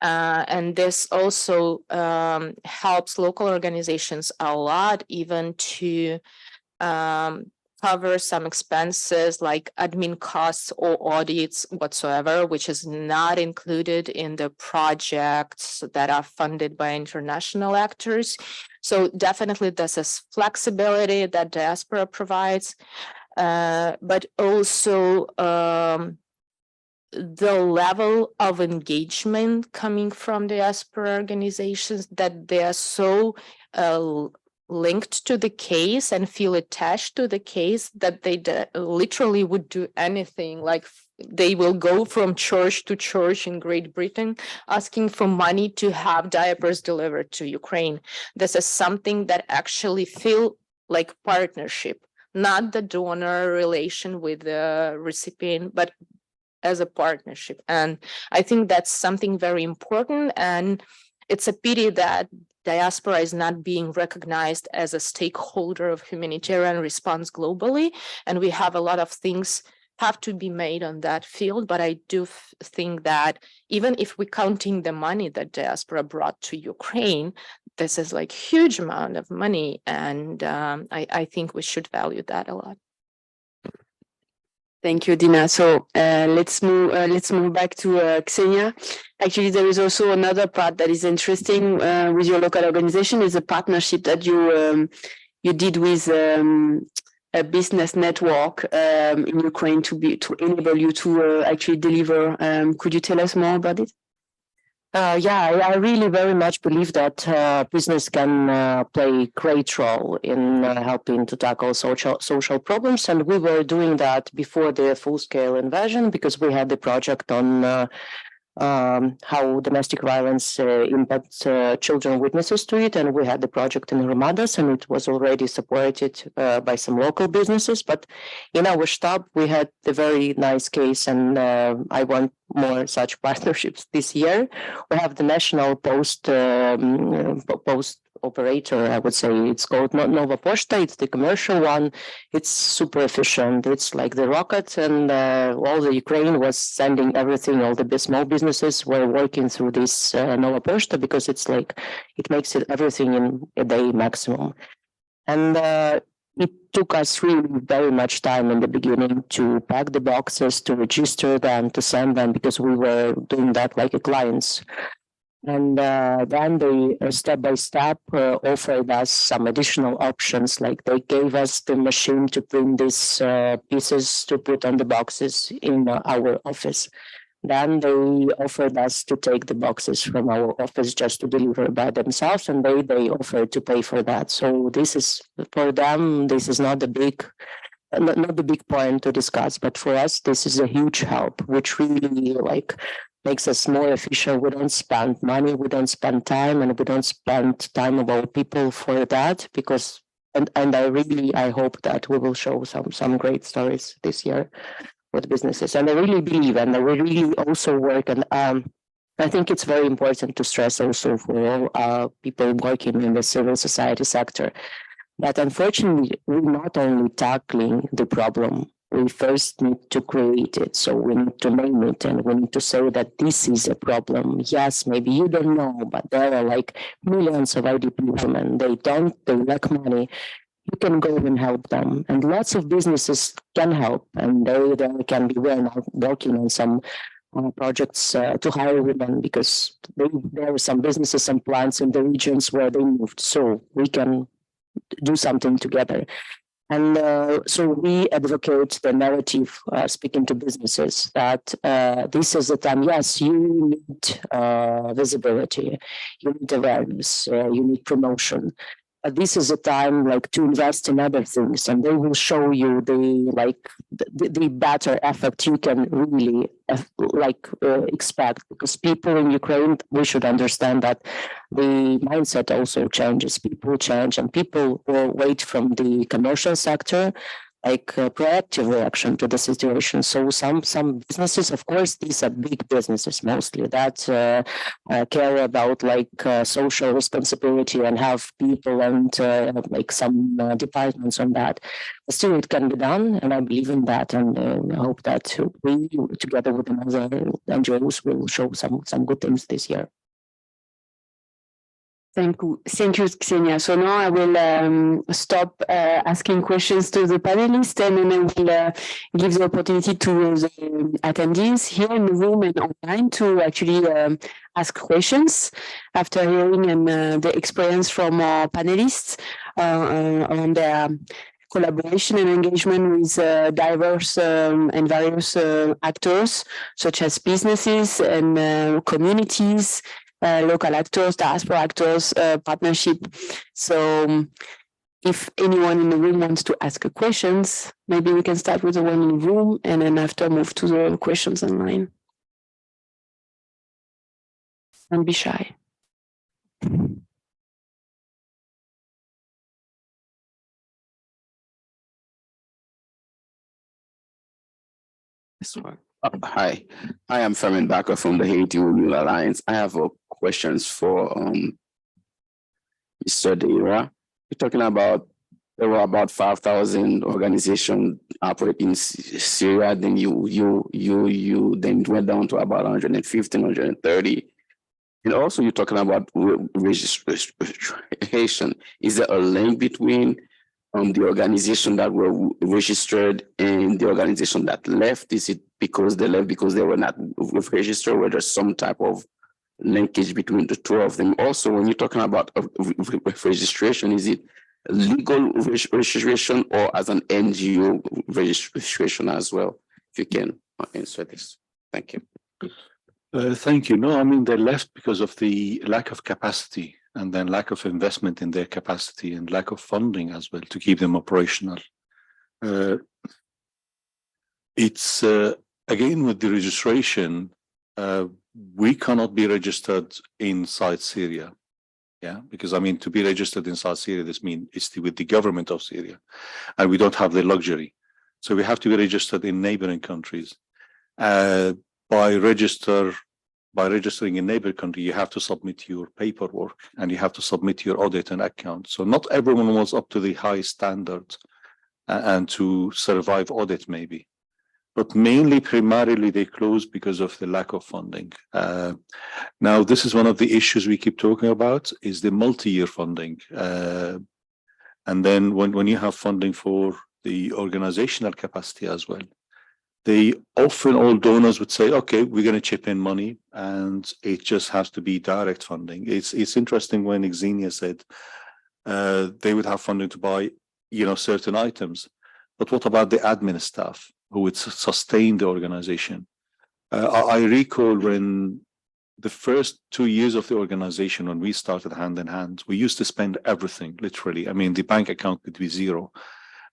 And this also helps local organizations a lot, even to cover some expenses like admin costs or audits whatsoever, which is not included in the projects that are funded by international actors. So definitely this is flexibility that diaspora provides, but also the level of engagement coming from diaspora organizations, that they are so linked to the case and feel attached to the case that they literally would do anything. Like they will go from church to church in Great Britain asking for money to have diapers delivered to Ukraine. This is something that actually feel like partnership, not the donor relation with the recipient, but as a partnership. And I think that's something very important. And it's a pity that diaspora is not being recognized as a stakeholder of humanitarian response globally. And we have a lot of things have to be made on that field. But I do think that even if we're counting the money that diaspora brought to Ukraine, this is like huge amount of money. And I think we should value that a lot. Thank you, Dina. So let's move back to Ksenia. Actually, there is also another part that is interesting with your local organization is a partnership that you did with a business network in Ukraine to enable you to actually deliver. Could you tell us more about it? I really very much believe that business can play a great role in helping to tackle social problems, and we were doing that before the full-scale invasion because we had the project on how domestic violence impacts children witnesses to it, and we had the project in Ramadas, and it was already supported by some local businesses. But in our shtab, we had the very nice case, and I want more such partnerships this year. We have the national post operator, I would say. It's called Nova Poshta. It's the commercial one. It's super efficient. It's like the rocket, and all the Ukraine was sending everything. All the small businesses were working through this Nova Poshta because it's like it makes it everything in a day maximum. And it took us really very much time in the beginning to pack the boxes, to register them, to send them, because we were doing that like a clients. And then they step by step offered us some additional options, like they gave us the machine to print these pieces to put on the boxes in our office. Then they offered us to take the boxes from our office just to deliver by themselves, and they offered to pay for that. So this is for them. This is not the big point to discuss, but for us, this is a huge help, which really makes us more efficient. We don't spend money, we don't spend time, and we don't spend time of our people for that because. And I hope that we will show some great stories this year with businesses. And I really believe, and we really also work, and I think it's very important to stress also for all people working in the civil society sector that unfortunately we're not only tackling the problem, we first need to create it. So we need to name it, and we need to say that this is a problem. Yes, maybe you don't know, but there are like millions of IDP women. They lack money. You can go and help them. And lots of businesses can help, and they can be working on some projects to hire women because there are some businesses and plants in the regions where they moved. So we can do something together. And so we advocate the narrative, speaking to businesses, that this is the time, yes, you need visibility, you need awareness, you need promotion. But this is a time to invest in other things, and they will show you the better effect you can really expect. Because people in Ukraine, we should understand that the mindset also changes. People change, and people will wait from the commercial sector proactive reaction to the situation. So some businesses, of course, these are big businesses mostly that care about social responsibility and have people and some departments on that. But still, it can be done, and I believe in that, and I hope that we, together with another NGOs, will show some good things this year. Thank you, Ksenia. So now I will stop asking questions to the panelists, and then I will give the opportunity to the attendees here in the room and online to actually ask questions after hearing the experience from our panelists on their collaboration and engagement with diverse and various actors, such as businesses and communities, local actors, diaspora actors, partnership. So if anyone in the room wants to ask questions, maybe we can start with the one in the room and then after move to the questions online. Don't be shy. This one. Hi, I am Fermin Bakker from the Haiti Renewal Alliance. I have questions for Mr. Deira. You're talking about there were about 5,000 organizations operating in Syria. Then you then went down to about 115, 130. And also you're talking about registration. Is there a link between the organization that were registered and the organization that left? Is it because they left because they were not registered, or there's some type of linkage between the two of them? Also, when you're talking about registration, is it legal registration or as an NGO registration as well? If you can answer this. Thank you. Thank you. No, I mean, they left because of the lack of capacity and then lack of investment in their capacity and lack of funding as well to keep them operational. It's again with the registration, we cannot be registered inside Syria. Yeah, because I mean, to be registered inside Syria, this means it's with the government of Syria, and we don't have the luxury. So we have to be registered in neighboring countries. By registering in neighbor country, you have to submit your paperwork and you have to submit your audit and account. So not everyone was up to the high standard and to survive audit maybe, but primarily they closed because of the lack of funding. Now, this is one of the issues we keep talking about is the multi-year funding. And then when you have funding for the organizational capacity as well, they often, all donors would say, okay, we're going to chip in money and it just has to be direct funding. It's interesting when Xenia said they would have funding to buy, certain items, but what about the admin staff who would sustain the organization? I recall when the first 2 years of the organization, when we started hand in hand, we used to spend everything, literally. I mean, the bank account would be zero.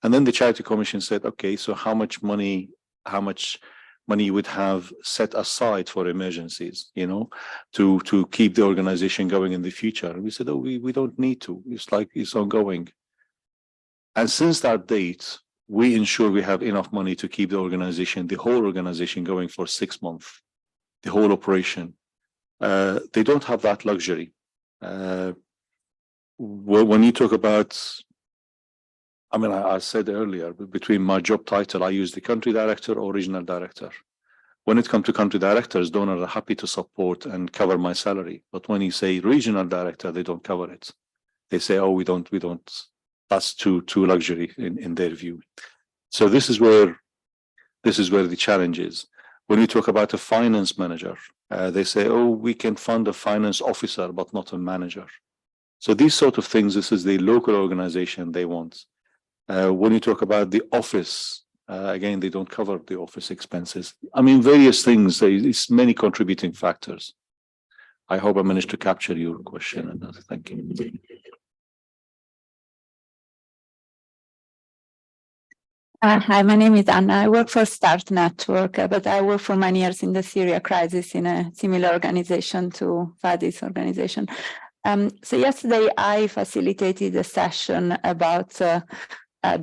And then the Charity Commission said, okay, so how much money you would have set aside for emergencies, to keep the organization going in the future. And we said, oh, we don't need to. It's ongoing. And since that date, we ensure we have enough money to keep the whole organization going for 6 months, the whole operation. They don't have that luxury. When you talk about, I said earlier, between my job title, I use the country director or regional director. When it comes to country directors, donors are happy to support and cover my salary. But when you say regional director, they don't cover it. They say, oh, we don't. That's too luxury in their view. So this is where the challenge is. When we talk about a finance manager, they say, oh, we can fund a finance officer, but not a manager. So these sort of things, this is the local organization they want. When you talk about the office, again, they don't cover the office expenses. Various things, it's many contributing factors. I hope I managed to capture your question. Thank you. Hi, my name is Anna. I work for START Network, but I worked for many years in the Syria crisis in a similar organization to Fadi's organization. So yesterday I facilitated a session about the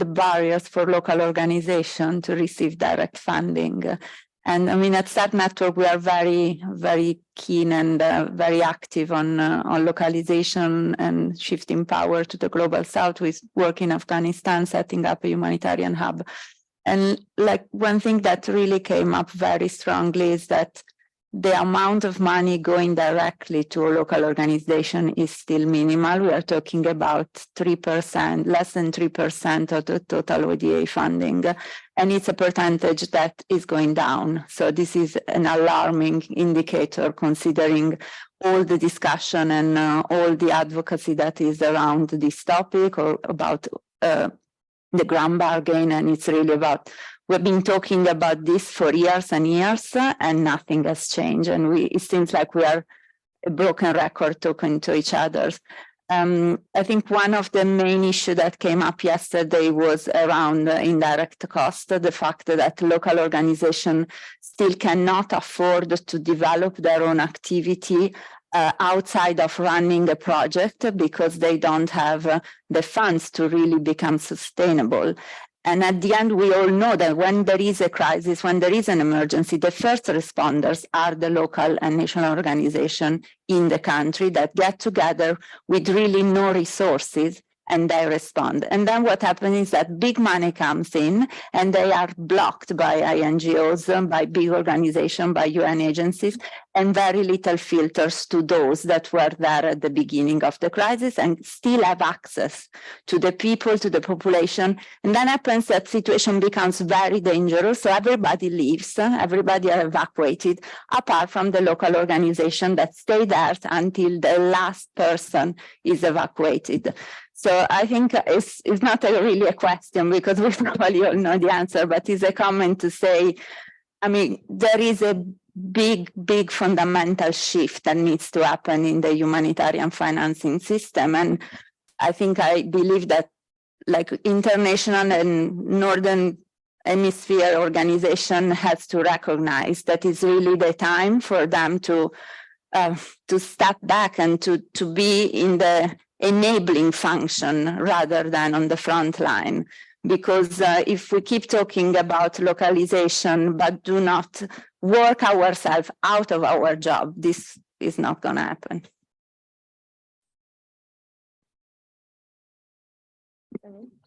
barriers for local organization to receive direct funding. And at START Network, we are very, very keen and very active on localization and shifting power to the global south. We work in Afghanistan, setting up a humanitarian hub. And one thing that really came up very strongly is that the amount of money going directly to a local organization is still minimal. We are talking about 3%, less than 3% of the total ODA funding. And it's a percentage that is going down. So this is an alarming indicator considering all the discussion and all the advocacy that is around this topic or about the grand bargain. And it's really about, we've been talking about this for years and years and nothing has changed. And it seems like we are a broken record talking to each other. I think one of the main issues that came up yesterday was around indirect cost, the fact that local organizations still cannot afford to develop their own activity outside of running a project because they don't have the funds to really become sustainable. And at the end, we all know that when there is a crisis, when there is an emergency, the first responders are the local and national organization in the country that get together with really no resources and they respond. And then what happens is that big money comes in and they are blocked by NGOs, by big organizations, by UN agencies, and very little filters to those that were there at the beginning of the crisis and still have access to the people, to the population. And then happens that situation becomes very dangerous. So everybody leaves, everybody are evacuated, apart from the local organization that stay there until the last person is evacuated. So I think it's not really a question because we probably all know the answer, but it's a comment to say, I mean, there is a big fundamental shift that needs to happen in the humanitarian financing system. And I believe that like international and Northern Hemisphere organization has to recognize that it's really the time for them to step back and to be in the enabling function rather than on the front line. Because if we keep talking about localization but do not work ourselves out of our job, this is not going to happen.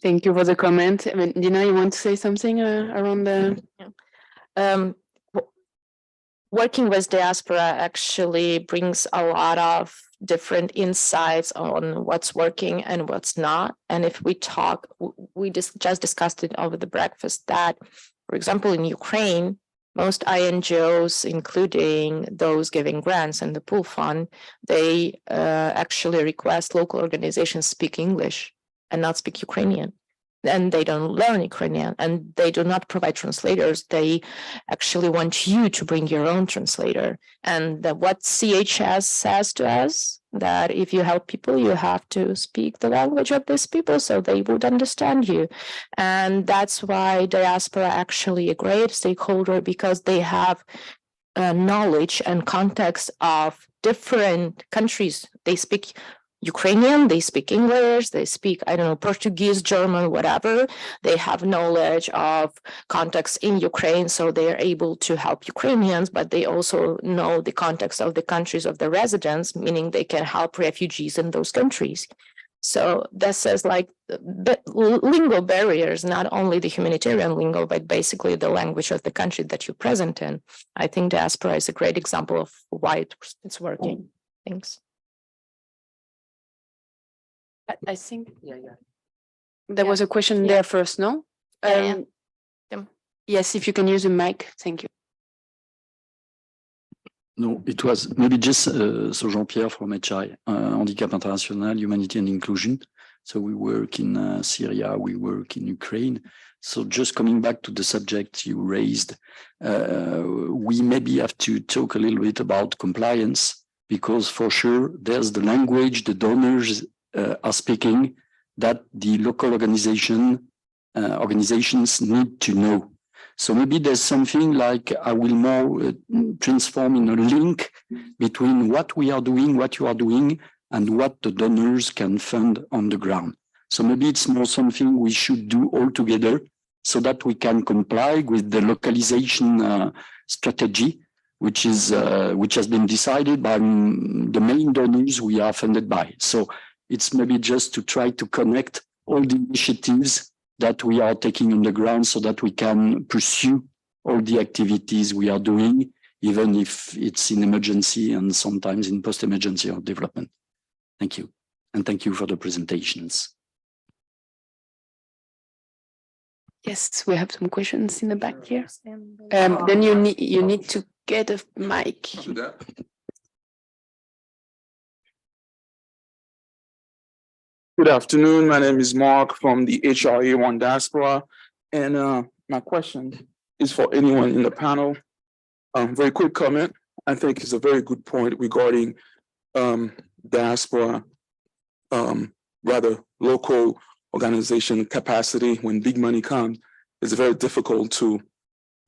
Thank you for the comment. I mean, Dina, you want to say something around the... Working with Diaspora actually brings a lot of different insights on what's working and what's not. And if we talk, we just discussed it over the breakfast that, for example, in Ukraine, most INGOs, including those giving grants and the pool fund, they actually request local organizations speak English and not speak Ukrainian. And they don't learn Ukrainian and they do not provide translators. They actually want you to bring your own translator. And what CHS says to us, that if you help people, you have to speak the language of these people so they would understand you. And that's why Diaspora actually a great stakeholder, because they have knowledge and context of different countries. They speak Ukrainian, they speak English, they speak, I don't know, Portuguese, German, whatever. They have knowledge of context in Ukraine, so they are able to help Ukrainians, but they also know the context of the countries of the residents, meaning they can help refugees in those countries. So this is like lingo barriers, not only the humanitarian lingo, but basically the language of the country that you're present in. I think Diaspora is a great example of why it's working. Thanks. I think there was a question there first, no? Yes, if you can use the mic, thank you. No, it was maybe just so Jean-Pierre from HI, Handicap International, Humanity and Inclusion. So we work in Syria, we work in Ukraine. So just coming back to the subject you raised, we maybe have to talk a little bit about compliance, because for sure there's the language the donors are speaking that the local organizations need to know. So maybe there's something like I will more transform in a link between what we are doing, what you are doing, and what the donors can fund on the ground. So maybe it's more something we should do all together so that we can comply with the localization strategy, which has been decided by the main donors we are funded by. So it's maybe just to try to connect all the initiatives that we are taking on the ground so that we can pursue all the activities we are doing, even if it's in emergency and sometimes in post-emergency or development. Thank you. And thank you for the presentations. Yes, we have some questions in the back here. Then you need to get a mic. Good afternoon. My name is Mark from the HRA1 Diaspora. And my question is for anyone in the panel. Very quick comment. I think it's a very good point regarding diaspora, rather local organization capacity. When big money comes, it's very difficult to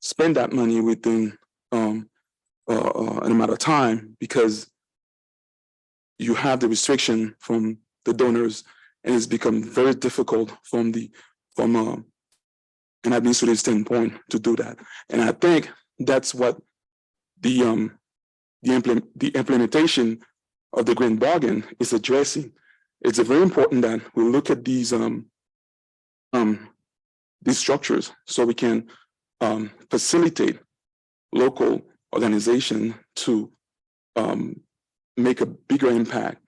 spend that money within an amount of time, because you have the restriction from the donors. And it's become very difficult from an administrative standpoint to do that. And I think that's what the implementation of the Green Bargain is addressing. It's very important that we look at these structures so we can facilitate local organizations to make a bigger impact.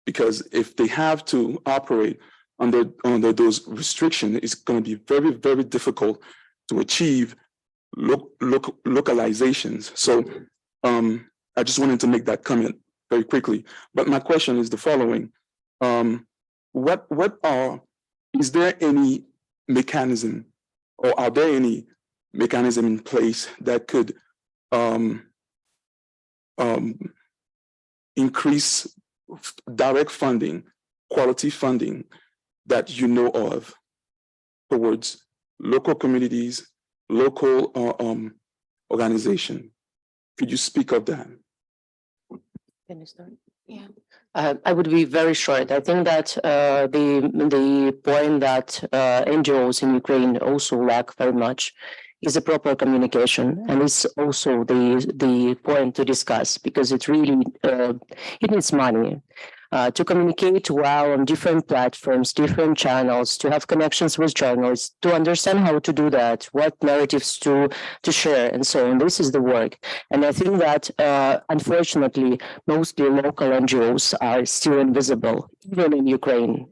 Because if they have to operate under those restrictions, it's going to be very, very difficult to achieve localizations. So I just wanted to make that comment very quickly. But my question is the following: is there any mechanism, or are there any mechanism in place that could increase direct funding, quality funding that you know of towards local communities, local organization? Could you speak of that? Can you start? Yeah. I would be very short. I think that the point that NGOs in Ukraine also lack very much is a proper communication, and it's also the point to discuss, because it really it needs money to communicate well on different platforms, different channels, to have connections with journalists, to understand how to do that, what narratives to share, and so on. This is the work. And I think that unfortunately, mostly local NGOs are still invisible, even in Ukraine,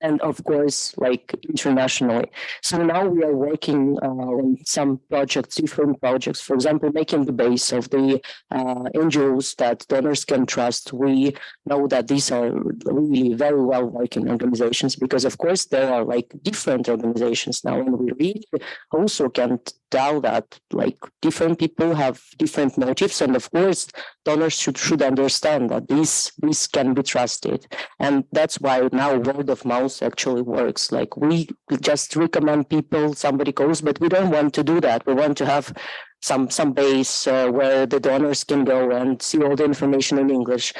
and of course, like internationally. So now we are working on some projects, different projects, for example, making the base of the NGOs that donors can trust. We know that these are really very well working organizations, because of course there are like different organizations now, and we really also can tell that like different people have different motives, and of course donors should understand that this can be trusted. And that's why now word of mouth actually works. Like we just recommend people, somebody goes, but we don't want to do that. We want to have some base where the donors can go and see all the information in English,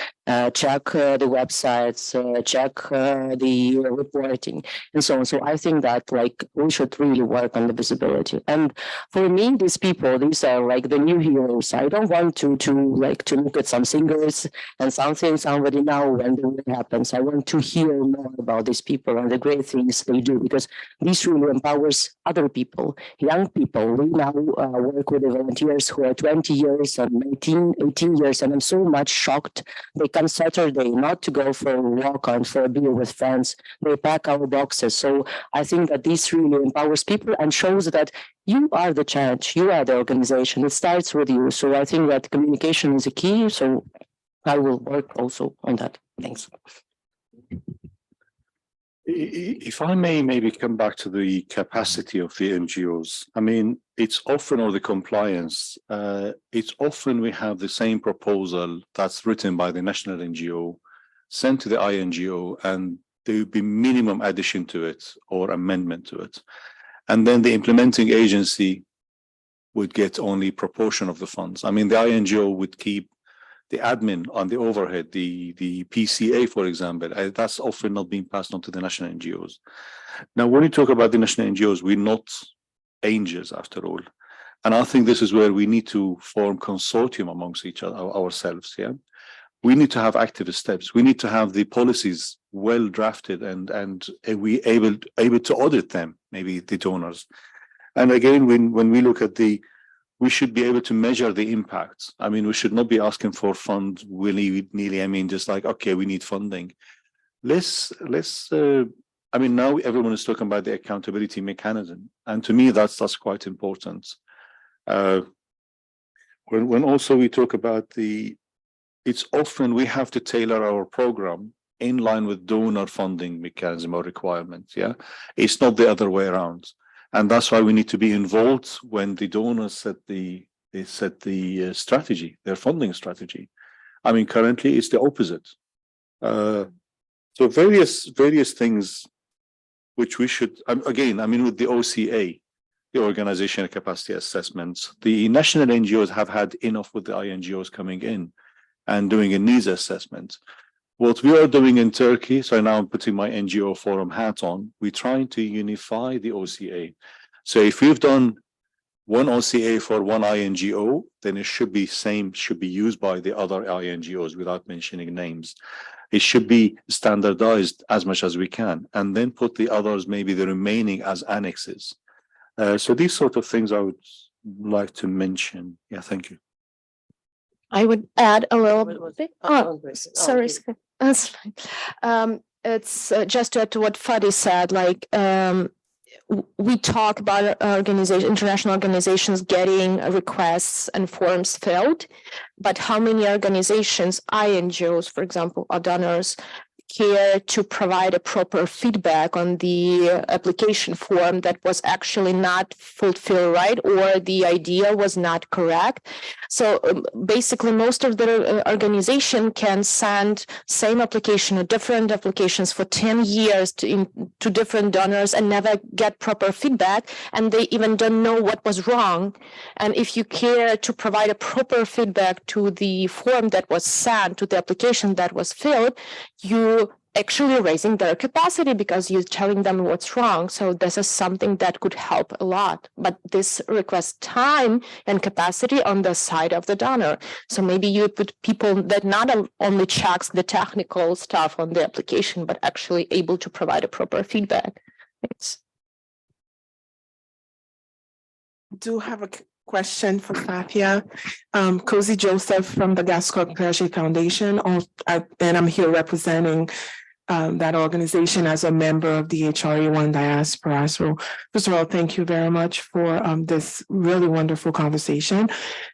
check the websites, check the reporting, and so on. So I think that like we should really work on the visibility. And for me, these people, these are like the new heroes. I don't want to look at some singers and somebody now when it happens. I want to hear more about these people and the great things they do, because this really empowers other people, young people. We now work with the volunteers who are 20 years and 18 years, and I'm so much shocked. They come Saturday not to go for a walk and for a beer with friends. They pack our boxes. So I think that this really empowers people and shows that you are the church, you are the organization. It starts with you. So I think that communication is a key. So I will work also on that. Thanks. If I may maybe come back to the capacity of the NGOs. I mean, it's often, or the compliance, it's often we have the same proposal that's written by the national NGO, sent to the INGO, and there would be minimum addition to it or amendment to it. And then the implementing agency would get only proportion of the funds. I mean, the INGO would keep the admin on the overhead, the PCA, for example, that's often not being passed on to the national NGOs. Now, when we talk about the national NGOs, we're not angels after all. And I think this is where we need to form consortium amongst each other, ourselves. Yeah, we need to have active steps. We need to have the policies well drafted and we able to audit them, maybe the donors. And again, when we look at we should be able to measure the impacts. I mean, we should not be asking for funds willy-nilly. I mean, just like, okay, we need funding. I mean, now everyone is talking about the accountability mechanism. And to me, that's quite important. When also we talk about it's often we have to tailor our program in line with donor funding mechanism or requirements. Yeah, it's not the other way around. And that's why we need to be involved when the donors set the strategy, their funding strategy. I mean, currently it's the opposite. So various things which we should, again, I mean, with the OCA, the organizational capacity assessments, the national NGOs have had enough with the INGOs coming in and doing a needs assessment. What we are doing in Turkey, so now I'm putting my NGO forum hat on, we're trying to unify the OCA. So if we've done one OCA for one INGO, then it should be used by the other INGOs without mentioning names. It should be standardized as much as we can, and then put the others, maybe the remaining, as annexes. So these sort of things I would like to mention. Yeah, thank you. I would add a little bit. Oh, sorry. That's fine. It's just to add to what Fadi said, like, we talk about international organizations getting requests and forms filled, but how many organizations, INGOs, for example, or donors, care to provide a proper feedback on the application form that was actually not fulfilled right, or the idea was not correct. So basically, most of the organization can send same application or different applications for 10 years to different donors and never get proper feedback, and they even don't know what was wrong. And if you care to provide a proper feedback to the form that was sent, to the application that was filled, you actually raising their capacity because you're telling them what's wrong. So this is something that could help a lot. But this requires time and capacity on the side of the donor. So maybe you put people that not only checks the technical stuff on the application, but actually able to provide a proper feedback. Thanks. Do have a question for Safia. Cozy Joseph from the Gascoigne Clergy Foundation, and I'm here representing that organization as a member of the HRE1 Diaspora. So first of all, thank you very much for this really wonderful conversation.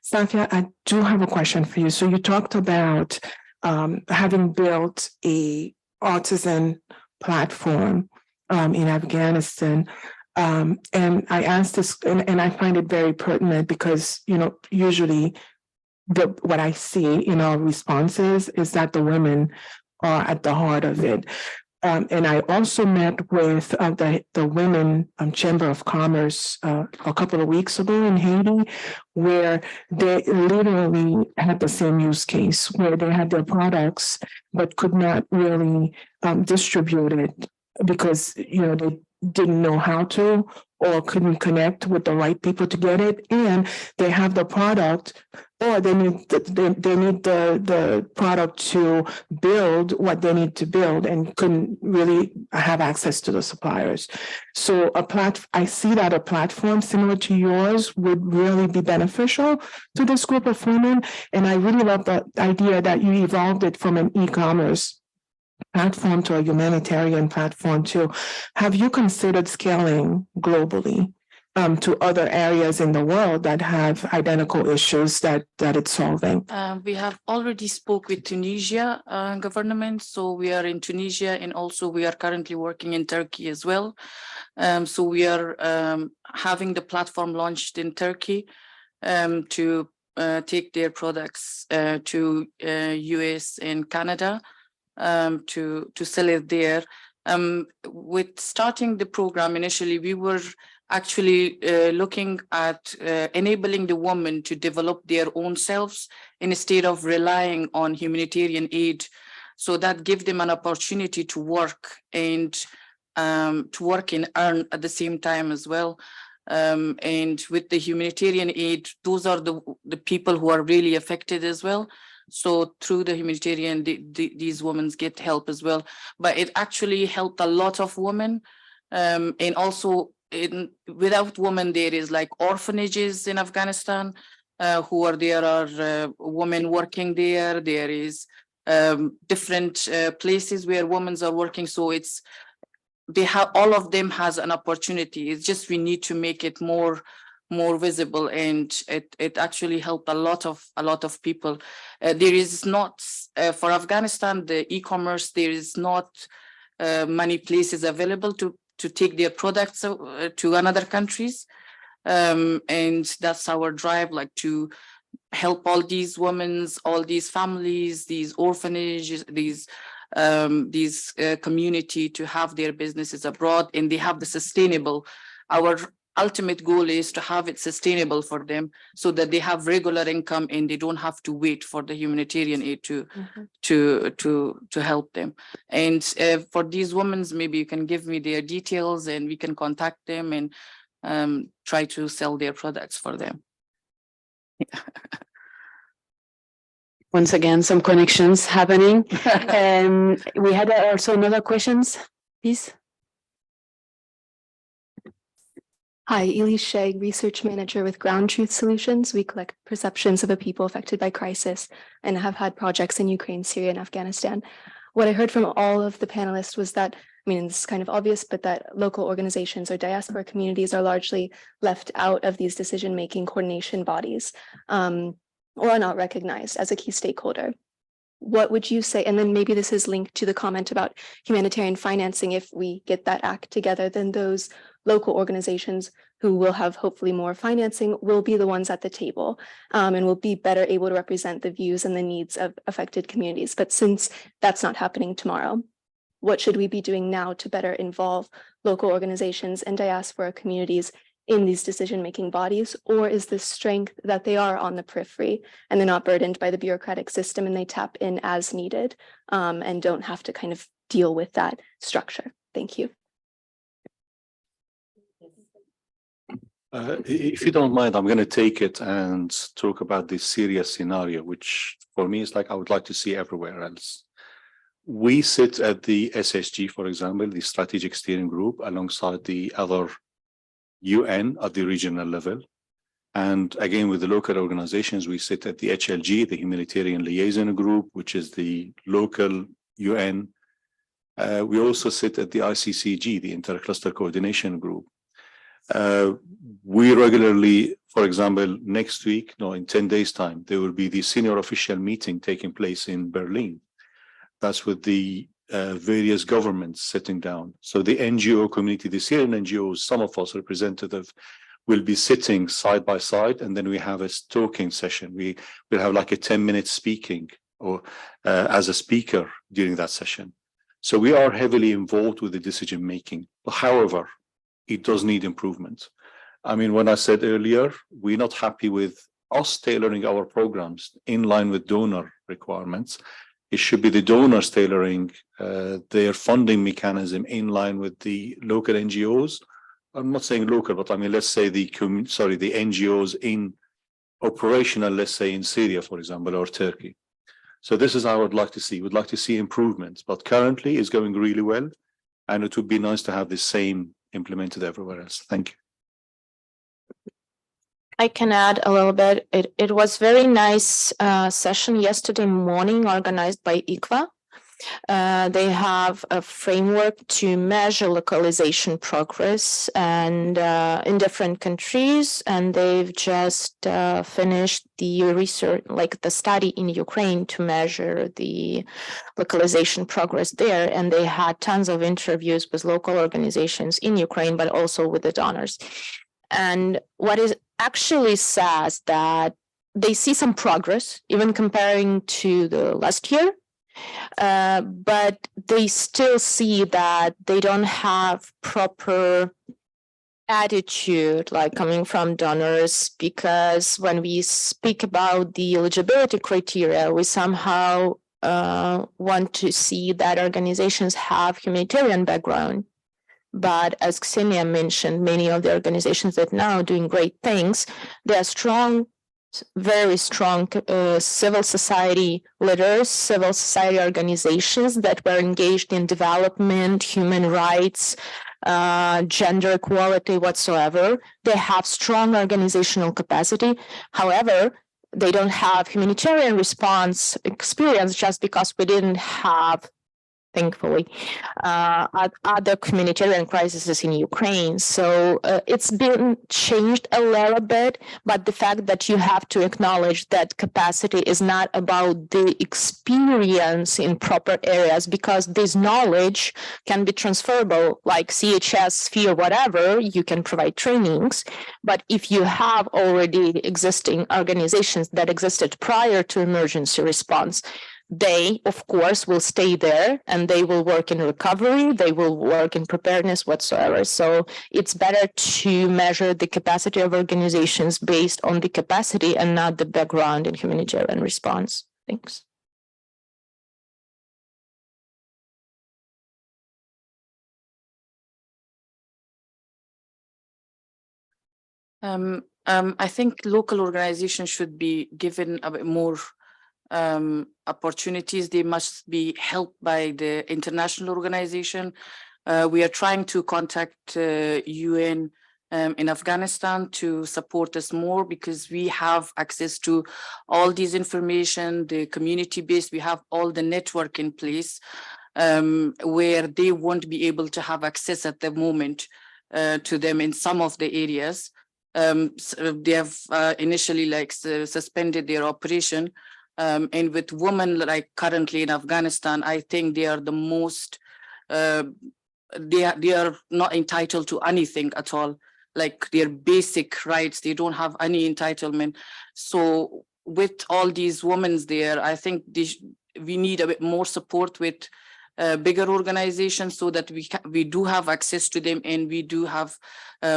Safia, I do have a question for you. So you talked about having built a autism platform in Afghanistan. And I asked this, and I find it very pertinent because, you know, usually what I see in our responses is that the women are at the heart of it. And I also met with the Women Chamber of Commerce a couple of weeks ago in Haiti, where they literally had the same use case, where they had their products but could not really distribute it because, you know, they didn't know how to or couldn't connect with the right people to get it, and they have the product, or they need the product to build what they need to build and couldn't really have access to the suppliers. So I see that a platform similar to yours would really be beneficial to this group of women, and I really love the idea that you evolved it from an e-commerce platform to a humanitarian platform too. Have you considered scaling globally to other areas in the world that have identical issues that it's solving? We have already spoke with Tunisia government, so we are in Tunisia, and also we are currently working in Turkey as well. So we are having the platform launched in Turkey to take their products to US and Canada. To sell it there. With starting the program initially, we were actually looking at enabling the women to develop their own selves instead of relying on humanitarian aid. So that gives them an opportunity to work and earn at the same time as well. And with the humanitarian aid, those are the people who are really affected as well. So through the humanitarian, these women get help as well. But it actually helped a lot of women. And also without women, there is like orphanages in Afghanistan there are women working there. There is different places where women are working. So all of them has an opportunity. It's just we need to make it more visible, and it actually helped a lot of people. There is not for Afghanistan, the e-commerce, there is not many places available to take their products to another countries, and that's our drive, like to help all these women, all these families, these orphanages, these community to have their businesses abroad, and they have the sustainable. ultimate goal is to have it sustainable for them so that they have regular income and they don't have to wait for the humanitarian aid to help them. And for these women, maybe you can give me their details and we can contact them and try to sell their products for them. Once again, some connections happening. We had also another questions, please. Hi, Elise Shea, Research Manager with Ground Truth Solutions. We collect perceptions of the people affected by crisis and have had projects in Ukraine, Syria, and Afghanistan. What I heard from all of the panelists was that, I mean, this is kind of obvious, but that local organizations or diaspora communities are largely left out of these decision-making coordination bodies or are not recognized as a key stakeholder. What would you say? And then maybe this is linked to the comment about humanitarian financing. If we get that act together, then those local organizations who will have hopefully more financing will be the ones at the table and will be better able to represent the views and the needs of affected communities. But since that's not happening tomorrow, what should we be doing now to better involve local organizations and diaspora communities in these decision-making bodies? Or is the strength that they are on the periphery and they're not burdened by the bureaucratic system and they tap in as needed and don't have to kind of deal with that structure? Thank you. If you don't mind, I'm going to take it and talk about this Syria scenario, which for me is like I would like to see everywhere else. We sit at the SSG, for example, the Strategic Steering Group, alongside the other UN at the regional level. And again, with the local organizations, we sit at the HLG, the Humanitarian Liaison Group, which is the local UN. We also sit at the ICCG, the Intercluster Coordination Group. We regularly, for example, next week, no, in 10 days' time, there will be the senior official meeting taking place in Berlin. That's with the various governments sitting down. So the NGO community, the Syrian NGOs, some of us representative will be sitting side by side, and then we have a talking session. We will have like a 10-minute speaking or as a speaker during that session. So we are heavily involved with the decision making. However, it does need improvement. I mean, when I said earlier, we're not happy with us tailoring our programs in line with donor requirements. It should be the donors tailoring their funding mechanism in line with the local NGOs. I'm not saying local, but I mean, let's say the NGOs in operational, let's say in Syria, for example, or Turkey. So this is how I would like to see. We'd like to see improvements, but currently it's going really well. And it would be nice to have the same implemented everywhere else. Thank you. I can add a little bit. It was very nice session yesterday morning organized by ICWA. They have a framework to measure localization progress and in different countries, and they've just finished the research, like the study in Ukraine, to measure the localization progress there. And they had tons of interviews with local organizations in Ukraine, but also with the donors. And what is actually says that they see some progress, even comparing to the last year. But they still see that they don't have proper attitude, like coming from donors, because when we speak about the eligibility criteria, we somehow want to see that organizations have humanitarian background. But as Ksenia mentioned, many of the organizations that now are doing great things, they are strong, very strong civil society leaders, civil society organizations that were engaged in development, human rights, gender equality whatsoever. They have strong organizational capacity. However, they don't have humanitarian response experience just because we didn't have, thankfully, other humanitarian crises in Ukraine. So it's been changed a little bit, but the fact that you have to acknowledge that capacity is not about the experience in proper areas, because this knowledge can be transferable, like CHS, sphere, whatever, you can provide trainings. But if you have already existing organizations that existed prior to emergency response, they, of course, will stay there and they will work in recovery, they will work in preparedness whatsoever. So it's better to measure the capacity of organizations based on the capacity and not the background in humanitarian response. Thanks. I think local organizations should be given a bit more opportunities. They must be helped by the international organization. We are trying to contact UN in Afghanistan to support us more, because we have access to all these information, the community-based, we have all the network in place where they won't be able to have access at the moment to them in some of the areas. So they have initially suspended their operation. And with women like currently in Afghanistan, I think they are the most, they are not entitled to anything at all, like their basic rights, they don't have any entitlement. So with all these women there, I think we need a bit more support with bigger organizations so that we do have access to them and we do have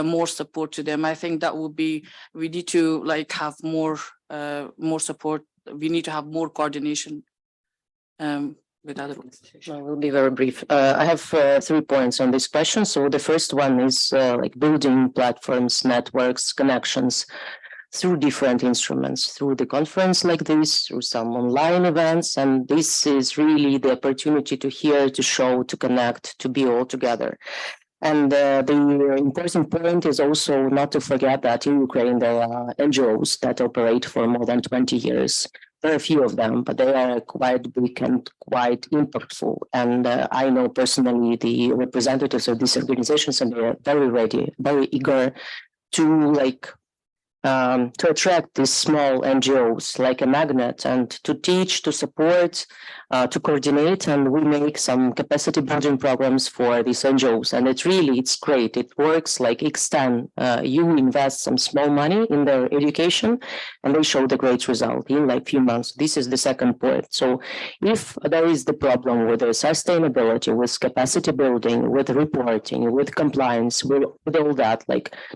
more support to them. I think that would be, we need to have more support. We need to have more coordination with other organizations. I will be very brief. I have 3 points on this question. So the first one is building platforms, networks, connections through different instruments, through the conference like this, through some online events. And this is really the opportunity to hear, to show, to connect, to be all together. And the important point is also not to forget that in Ukraine, there are NGOs that operate for more than 20 years. There are a few of them, but they are quite big and quite impactful. And I know personally the representatives of these organizations, and they are very ready, very eager to attract these small NGOs like a magnet, and to teach, to support, to coordinate, and we make some capacity building programs for these NGOs. And it's great. It works like X10. You invest some small money in their education, and they show the great result in few months. This is the second point. So if there is the problem with the sustainability, with capacity building, with reporting, with compliance, with all that,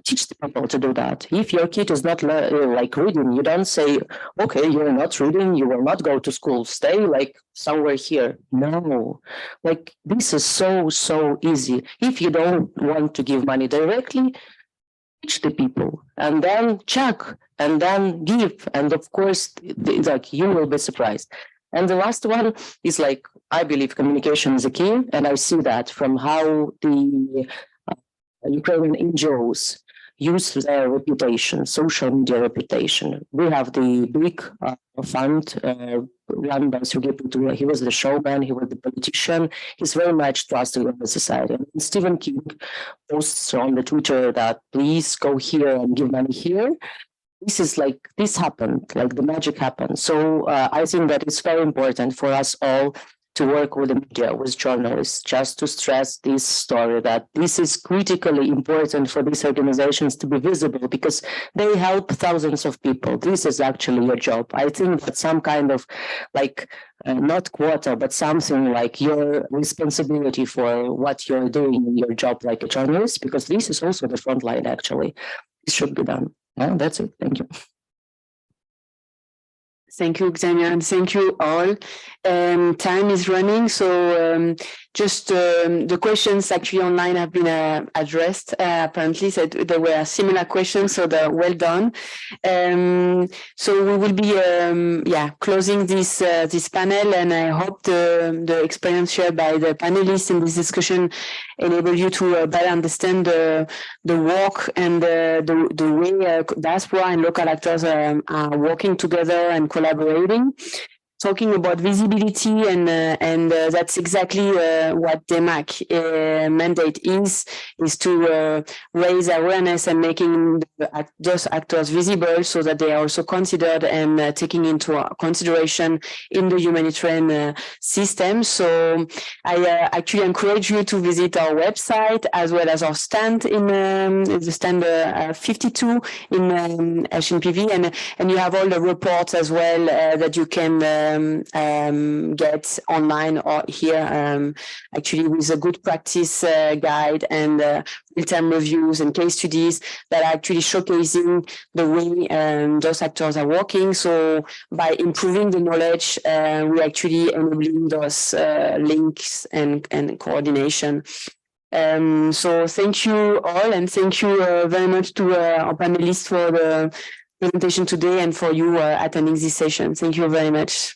teach the people to do that. If your kid is not reading, you don't say, okay, you're not reading, you will not go to school, stay somewhere here. No, this is so easy. If you don't want to give money directly, teach the people and then check and then give. And of course, you will be surprised. And the last one is I believe communication is a key. And I see that from how the Ukrainian NGOs use their reputation, social media reputation. We have the big fund run by Sergei Petru. He was the showman, he was the politician. He's very much trusted in the society. And Stephen King posts on the Twitter that please go here and give money here. This is this happened, the magic happened. So I think that it's very important for us all to work with the media, with journalists, just to stress this story that this is critically important for these organizations to be visible, because they help thousands of people. This is actually your job. I think that some kind of not quota, but something like your responsibility for what you're doing in your job like a journalist, because this is also the front line actually. This should be done. Yeah, that's it. Thank you. Thank you, Xenia, and thank you all. Time is running, so just the questions actually online have been addressed. Apparently, so there were similar questions, so they're well done. So we will be closing this panel, and I hope the experience shared by the panelists in this discussion enable you to better understand the work and the way diaspora and local actors are working together and collaborating. Talking about visibility, and that's exactly what DEMAC mandate is to raise awareness and making those actors visible, so that they are also considered and taken into consideration in the humanitarian system. So I actually encourage you to visit our website as well as our stand in the stand 52 in HNPW, and you have all the reports as well that you can get online or here, actually with a good practice guide and real-time reviews and case studies that are actually showcasing the way those actors are working. So by improving the knowledge, we actually enabling those links and coordination. So thank you all, and thank you very much to our panelists for the presentation today and for you attending this session. Thank you very much.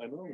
I know.